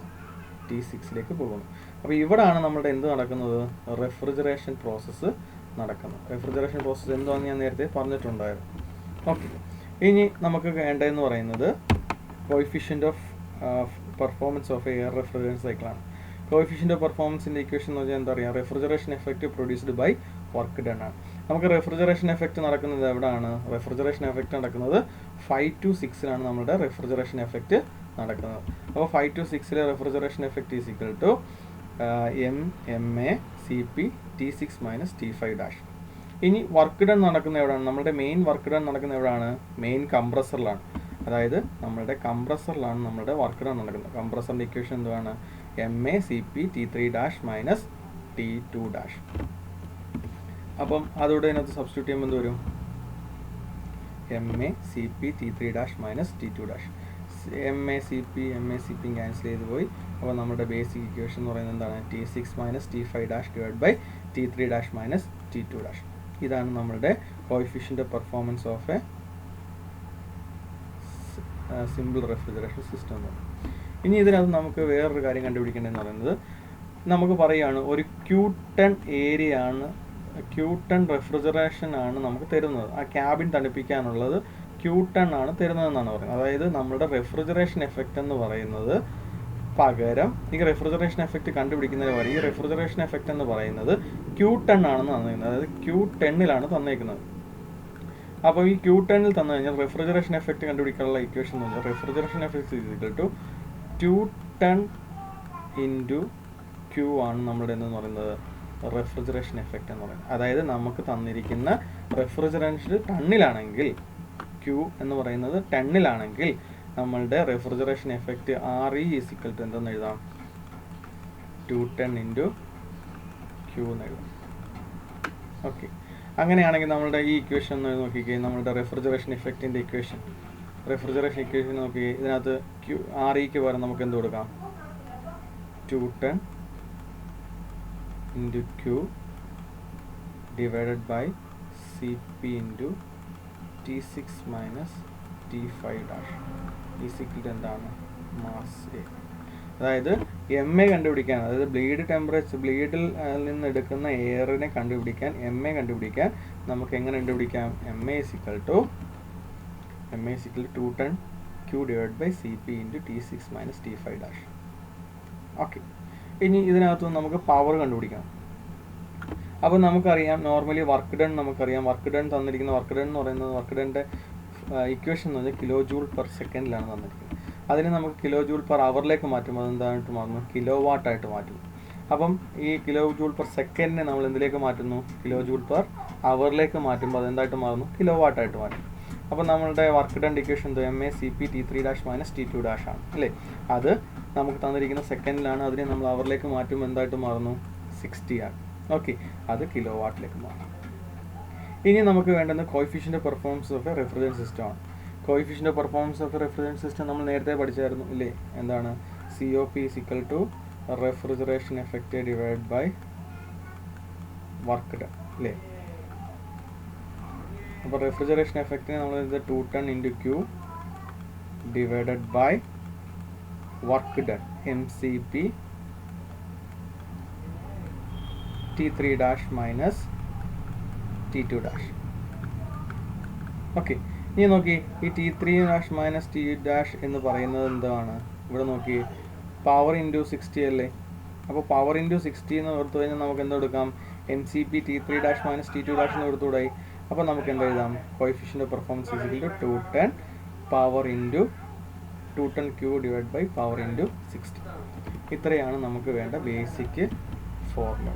[SPEAKER 1] T6ലേക്ക് പോകുന്നു. അപ്പോൾ ഇവിടെയാണ് നമ്മുടെ എന്ത് നടക്കുന്നത്? റെഫ്രിജറേഷൻ പ്രോസസ്സ് നടക്കുന്നത്. റെഫ്രിജറേഷൻ പ്രോസസ്സ് എന്താണെന്ന് ഞാൻ നേരത്തെ പറഞ്ഞിട്ടുണ്ടായിരുന്നു. ഓക്കെ, ഇനി നമുക്ക് വേണ്ടതെന്ന് പറയുന്നത് coefficient of performance of air refrigeration സൈക്കിളാണ്. കോഎഫിഷ്യൻ്റ് ഓഫ് പെർഫോമൻസിൻ്റെ ഇക്വേഷൻ എന്ന് വെച്ചാൽ എന്താ പറയുക? Refrigeration effect produced by work done ആണ്. നമുക്ക് റെഫ്രിജറേഷൻ എഫക്റ്റ് നടക്കുന്നത് എവിടെയാണ്? റെഫ്രിജറേഷൻ എഫക്റ്റ് നടക്കുന്നത് 5 to 6ലാണ് നമ്മുടെ റെഫ്രിജറേഷൻ എഫക്റ്റ് നടക്കുന്നത്. അപ്പോൾ 5 to 6ലെ refrigeration effect is equal to MA CP T6 minus T5 dash. ഇനി വർക്ക് ഡൺ നടക്കുന്ന എവിടെയാണ്? നമ്മുടെ മെയിൻ വർക്ക് ഡൺ നടക്കുന്ന എവിടെയാണ്? മെയിൻ കംപ്രസറിലാണ്. അതായത് നമ്മളുടെ കംപ്രസറിലാണ് നമ്മുടെ വർക്ക് ഡൺ നടക്കുന്നത്. കംപ്രസറിൻ്റെ ഇക്വേഷൻ എന്താണ്? MA CP T3 dash minus T2 dash. അപ്പം അതോടെ ഇതിനകത്ത് സബ്സ്റ്റിറ്റ്യൂട്ട് ചെയ്യുമ്പോൾ എന്ത് വരും? MA CP T3 dash minus T2 dash. MA CP cancel ചെയ്ത് പോയി. അപ്പോൾ നമ്മുടെ ബേസിക് ഇക്വേഷൻ എന്ന് പറയുന്നത് എന്താണ്? T6 minus T5 dash divide by T3 dash minus T2 dash. ഇതാണ് നമ്മുടെ coefficient of performance of a simple refrigeration system എന്ന് പറയുന്നത്. ഇനി ഇതിനകത്ത് നമുക്ക് വേറൊരു കാര്യം കണ്ടുപിടിക്കേണ്ടതെന്ന് പറയുന്നത്, നമുക്ക് പറയുകയാണ് ഒരു Q10 ഏരിയ ആണ്, Q10 റെഫ്രിജറേഷൻ ആണ് നമുക്ക് തരുന്നത്. ആ ക്യാബിൻ തണുപ്പിക്കാനുള്ളത് Q10 ആണ് തരുന്നതെന്നാണ് പറയുന്നത്. അതായത് നമ്മുടെ റെഫ്രിജറേഷൻ എഫക്റ്റ് എന്ന് പറയുന്നത് പകരം ഈ റെഫ്രിജറേഷൻ എഫക്റ്റ് കണ്ടുപിടിക്കുന്നതിന് പകരം ഈ റെഫ്രിജറേഷൻ എഫക്റ്റ് എന്ന് പറയുന്നത് Q10 ആണെന്ന് തന്നിരിക്കുന്നത്. അതായത് Q10ലാണ് തന്നേക്കുന്നത്. അപ്പോൾ ഈ Q10ൽ തന്നു കഴിഞ്ഞാൽ റെഫ്രിജറേഷൻ എഫക്റ്റ് കണ്ടുപിടിക്കാനുള്ള ഇക്വേഷൻ എന്ന് പറഞ്ഞാൽ refrigeration effect is equal to 210 into Q ആണ് നമ്മുടെ എന്ന് പറയുന്നത് റെഫ്രിജറേഷൻ എഫക്റ്റ് എന്ന് പറയുന്നത്. അതായത് നമുക്ക് തന്നിരിക്കുന്ന റെഫ്രിജറേഷൻ ടണ്ണിലാണെങ്കിൽ, Q എന്ന് പറയുന്നത് ടണ്ണിലാണെങ്കിൽ നമ്മളുടെ refrigeration effect RE is equal to എന്തെന്ന് എഴുതാം? 210 ഇൻറ്റു Q എന്ന് എഴുതാം. ഓക്കെ, അങ്ങനെയാണെങ്കിൽ നമ്മളുടെ ഈ ഇക്വേഷൻ ഒന്ന് നോക്കിക്കഴിഞ്ഞാൽ നമ്മളുടെ റെഫ്രിജറേഷൻ എഫക്റ്റിൻ്റെ ഇക്വേഷൻ നോക്കി ഇതിനകത്ത് REക്ക് പകരം നമുക്ക് എന്ത് കൊടുക്കാം? 210 into Q divided by CP into T6 minus T5 dash is equal to എന്താണ്? Mass A. അതായത് MA കണ്ടുപിടിക്കാൻ, അതായത് ബ്ലീഡിൽ നിന്ന് എടുക്കുന്ന എയറിനെ കണ്ടുപിടിക്കാൻ, MA കണ്ടുപിടിക്കാൻ നമുക്ക് എങ്ങനെ കണ്ടുപിടിക്കാം? MA is equal to 210 Q divide by CP into T6 minus T5 dash. Okay, ഇനി ഇതിനകത്ത് നമുക്ക് പവർ കണ്ടുപിടിക്കാം. അപ്പോൾ നമുക്കറിയാം നോർമലി വർക്ക് ഡൺ നമുക്കറിയാം. വർക്ക് ഡൺ തന്നിരിക്കുന്ന വർക്ക് ഡൺ എന്ന് പറയുന്നത് വർക്ക് ഡണ്ണിൻ്റെ ഇക്വേഷൻ എന്ന് പറഞ്ഞാൽ കിലോ ജൂൾ പെർ സെക്കൻഡിലാണ് തന്നിരിക്കുന്നത്. അതിന് നമുക്ക് കിലോ ജൂൾ പെർ അവറിലേക്ക് മാറ്റുമ്പോൾ അതെന്തായിട്ട് മാറുന്നു? കിലോ വാട്ടായിട്ട് മാറ്റും. അപ്പം ഈ കിലോ ജൂൾ പെർ സെക്കൻഡിനെ നമ്മൾ എന്തിലേക്ക് മാറ്റുന്നു? കിലോ ജൂൾ പെർ അവറിലേക്ക് മാറ്റുമ്പോൾ അതെന്തായിട്ട് മാറുന്നു? കിലോ വാട്ടായിട്ട് മാറ്റും. അപ്പോൾ നമ്മളുടെ work done equation MA CP T3 dash minus T2 dash ആണ് അല്ലേ. അത് നമുക്ക് തന്നിരിക്കുന്ന സെക്കൻഡിലാണ്. അതിനെ നമ്മൾ അവറിലേക്ക് മാറ്റുമ്പോൾ എന്തായിട്ട് മാറുന്നു? 60 ആണ് ഓക്കെ, അത് കിലോ വാട്ടിലേക്ക് മാറും. ഇനി നമുക്ക് വേണ്ടുന്ന coefficient performance of a refrigeration സിസ്റ്റമാണ്. Coefficient performance of a refrigeration system നമ്മൾ നേരത്തെ പഠിച്ചായിരുന്നു ഇല്ലേ? എന്താണ്? COP is equal to refrigeration effect divide by work done അല്ലേ? അപ്പോൾ റെഫ്രിജറേഷൻ എഫക്റ്റിനെ നമ്മൾ 2 ton into Q divided by work done MCP T3 dash minus T2 dash. Okay, ഇനി നോക്കി ഈ T3 dash minus T dash എന്ന് പറയുന്നത് എന്താണ്? ഇവിടെ നോക്കി പവർ ഇൻറ്റു 60 അല്ലേ? അപ്പോൾ പവർ ഇൻറ്റു 60 എന്ന് ഓർത്ത് കഴിഞ്ഞാൽ നമുക്ക് എന്തെടുക്കാം? MCP T3 dash minus T2 dash എന്ന് കൊടുത്തുകൂടായി. അപ്പോൾ നമുക്ക് എന്ത് എഴുതാം? Coefficient of performance is equal to 2 ton power into 2 ton Q divide by power into 60. ഇത്രയാണ് നമുക്ക് വേണ്ട ബേസിക് ഫോർമുല.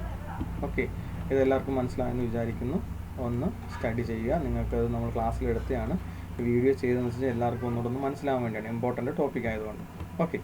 [SPEAKER 1] ഓക്കെ, ഇതെല്ലാവർക്കും മനസ്സിലായെന്ന് വിചാരിക്കുന്നു. ഒന്ന് സ്റ്റഡി ചെയ്യുക. നിങ്ങൾക്കത് നമ്മൾ ക്ലാസ്സിൽ എടുത്തതാണ്. വീഡിയോ ചെയ്തതെന്ന് വെച്ചാൽ എല്ലാവർക്കും ഒന്നുകൂടെ ഒന്ന് മനസ്സിലാവാൻ വേണ്ടിയാണ്. ഇമ്പോർട്ടൻ്റ് ടോപ്പിക് ആയതുകൊണ്ട്. ഓക്കെ.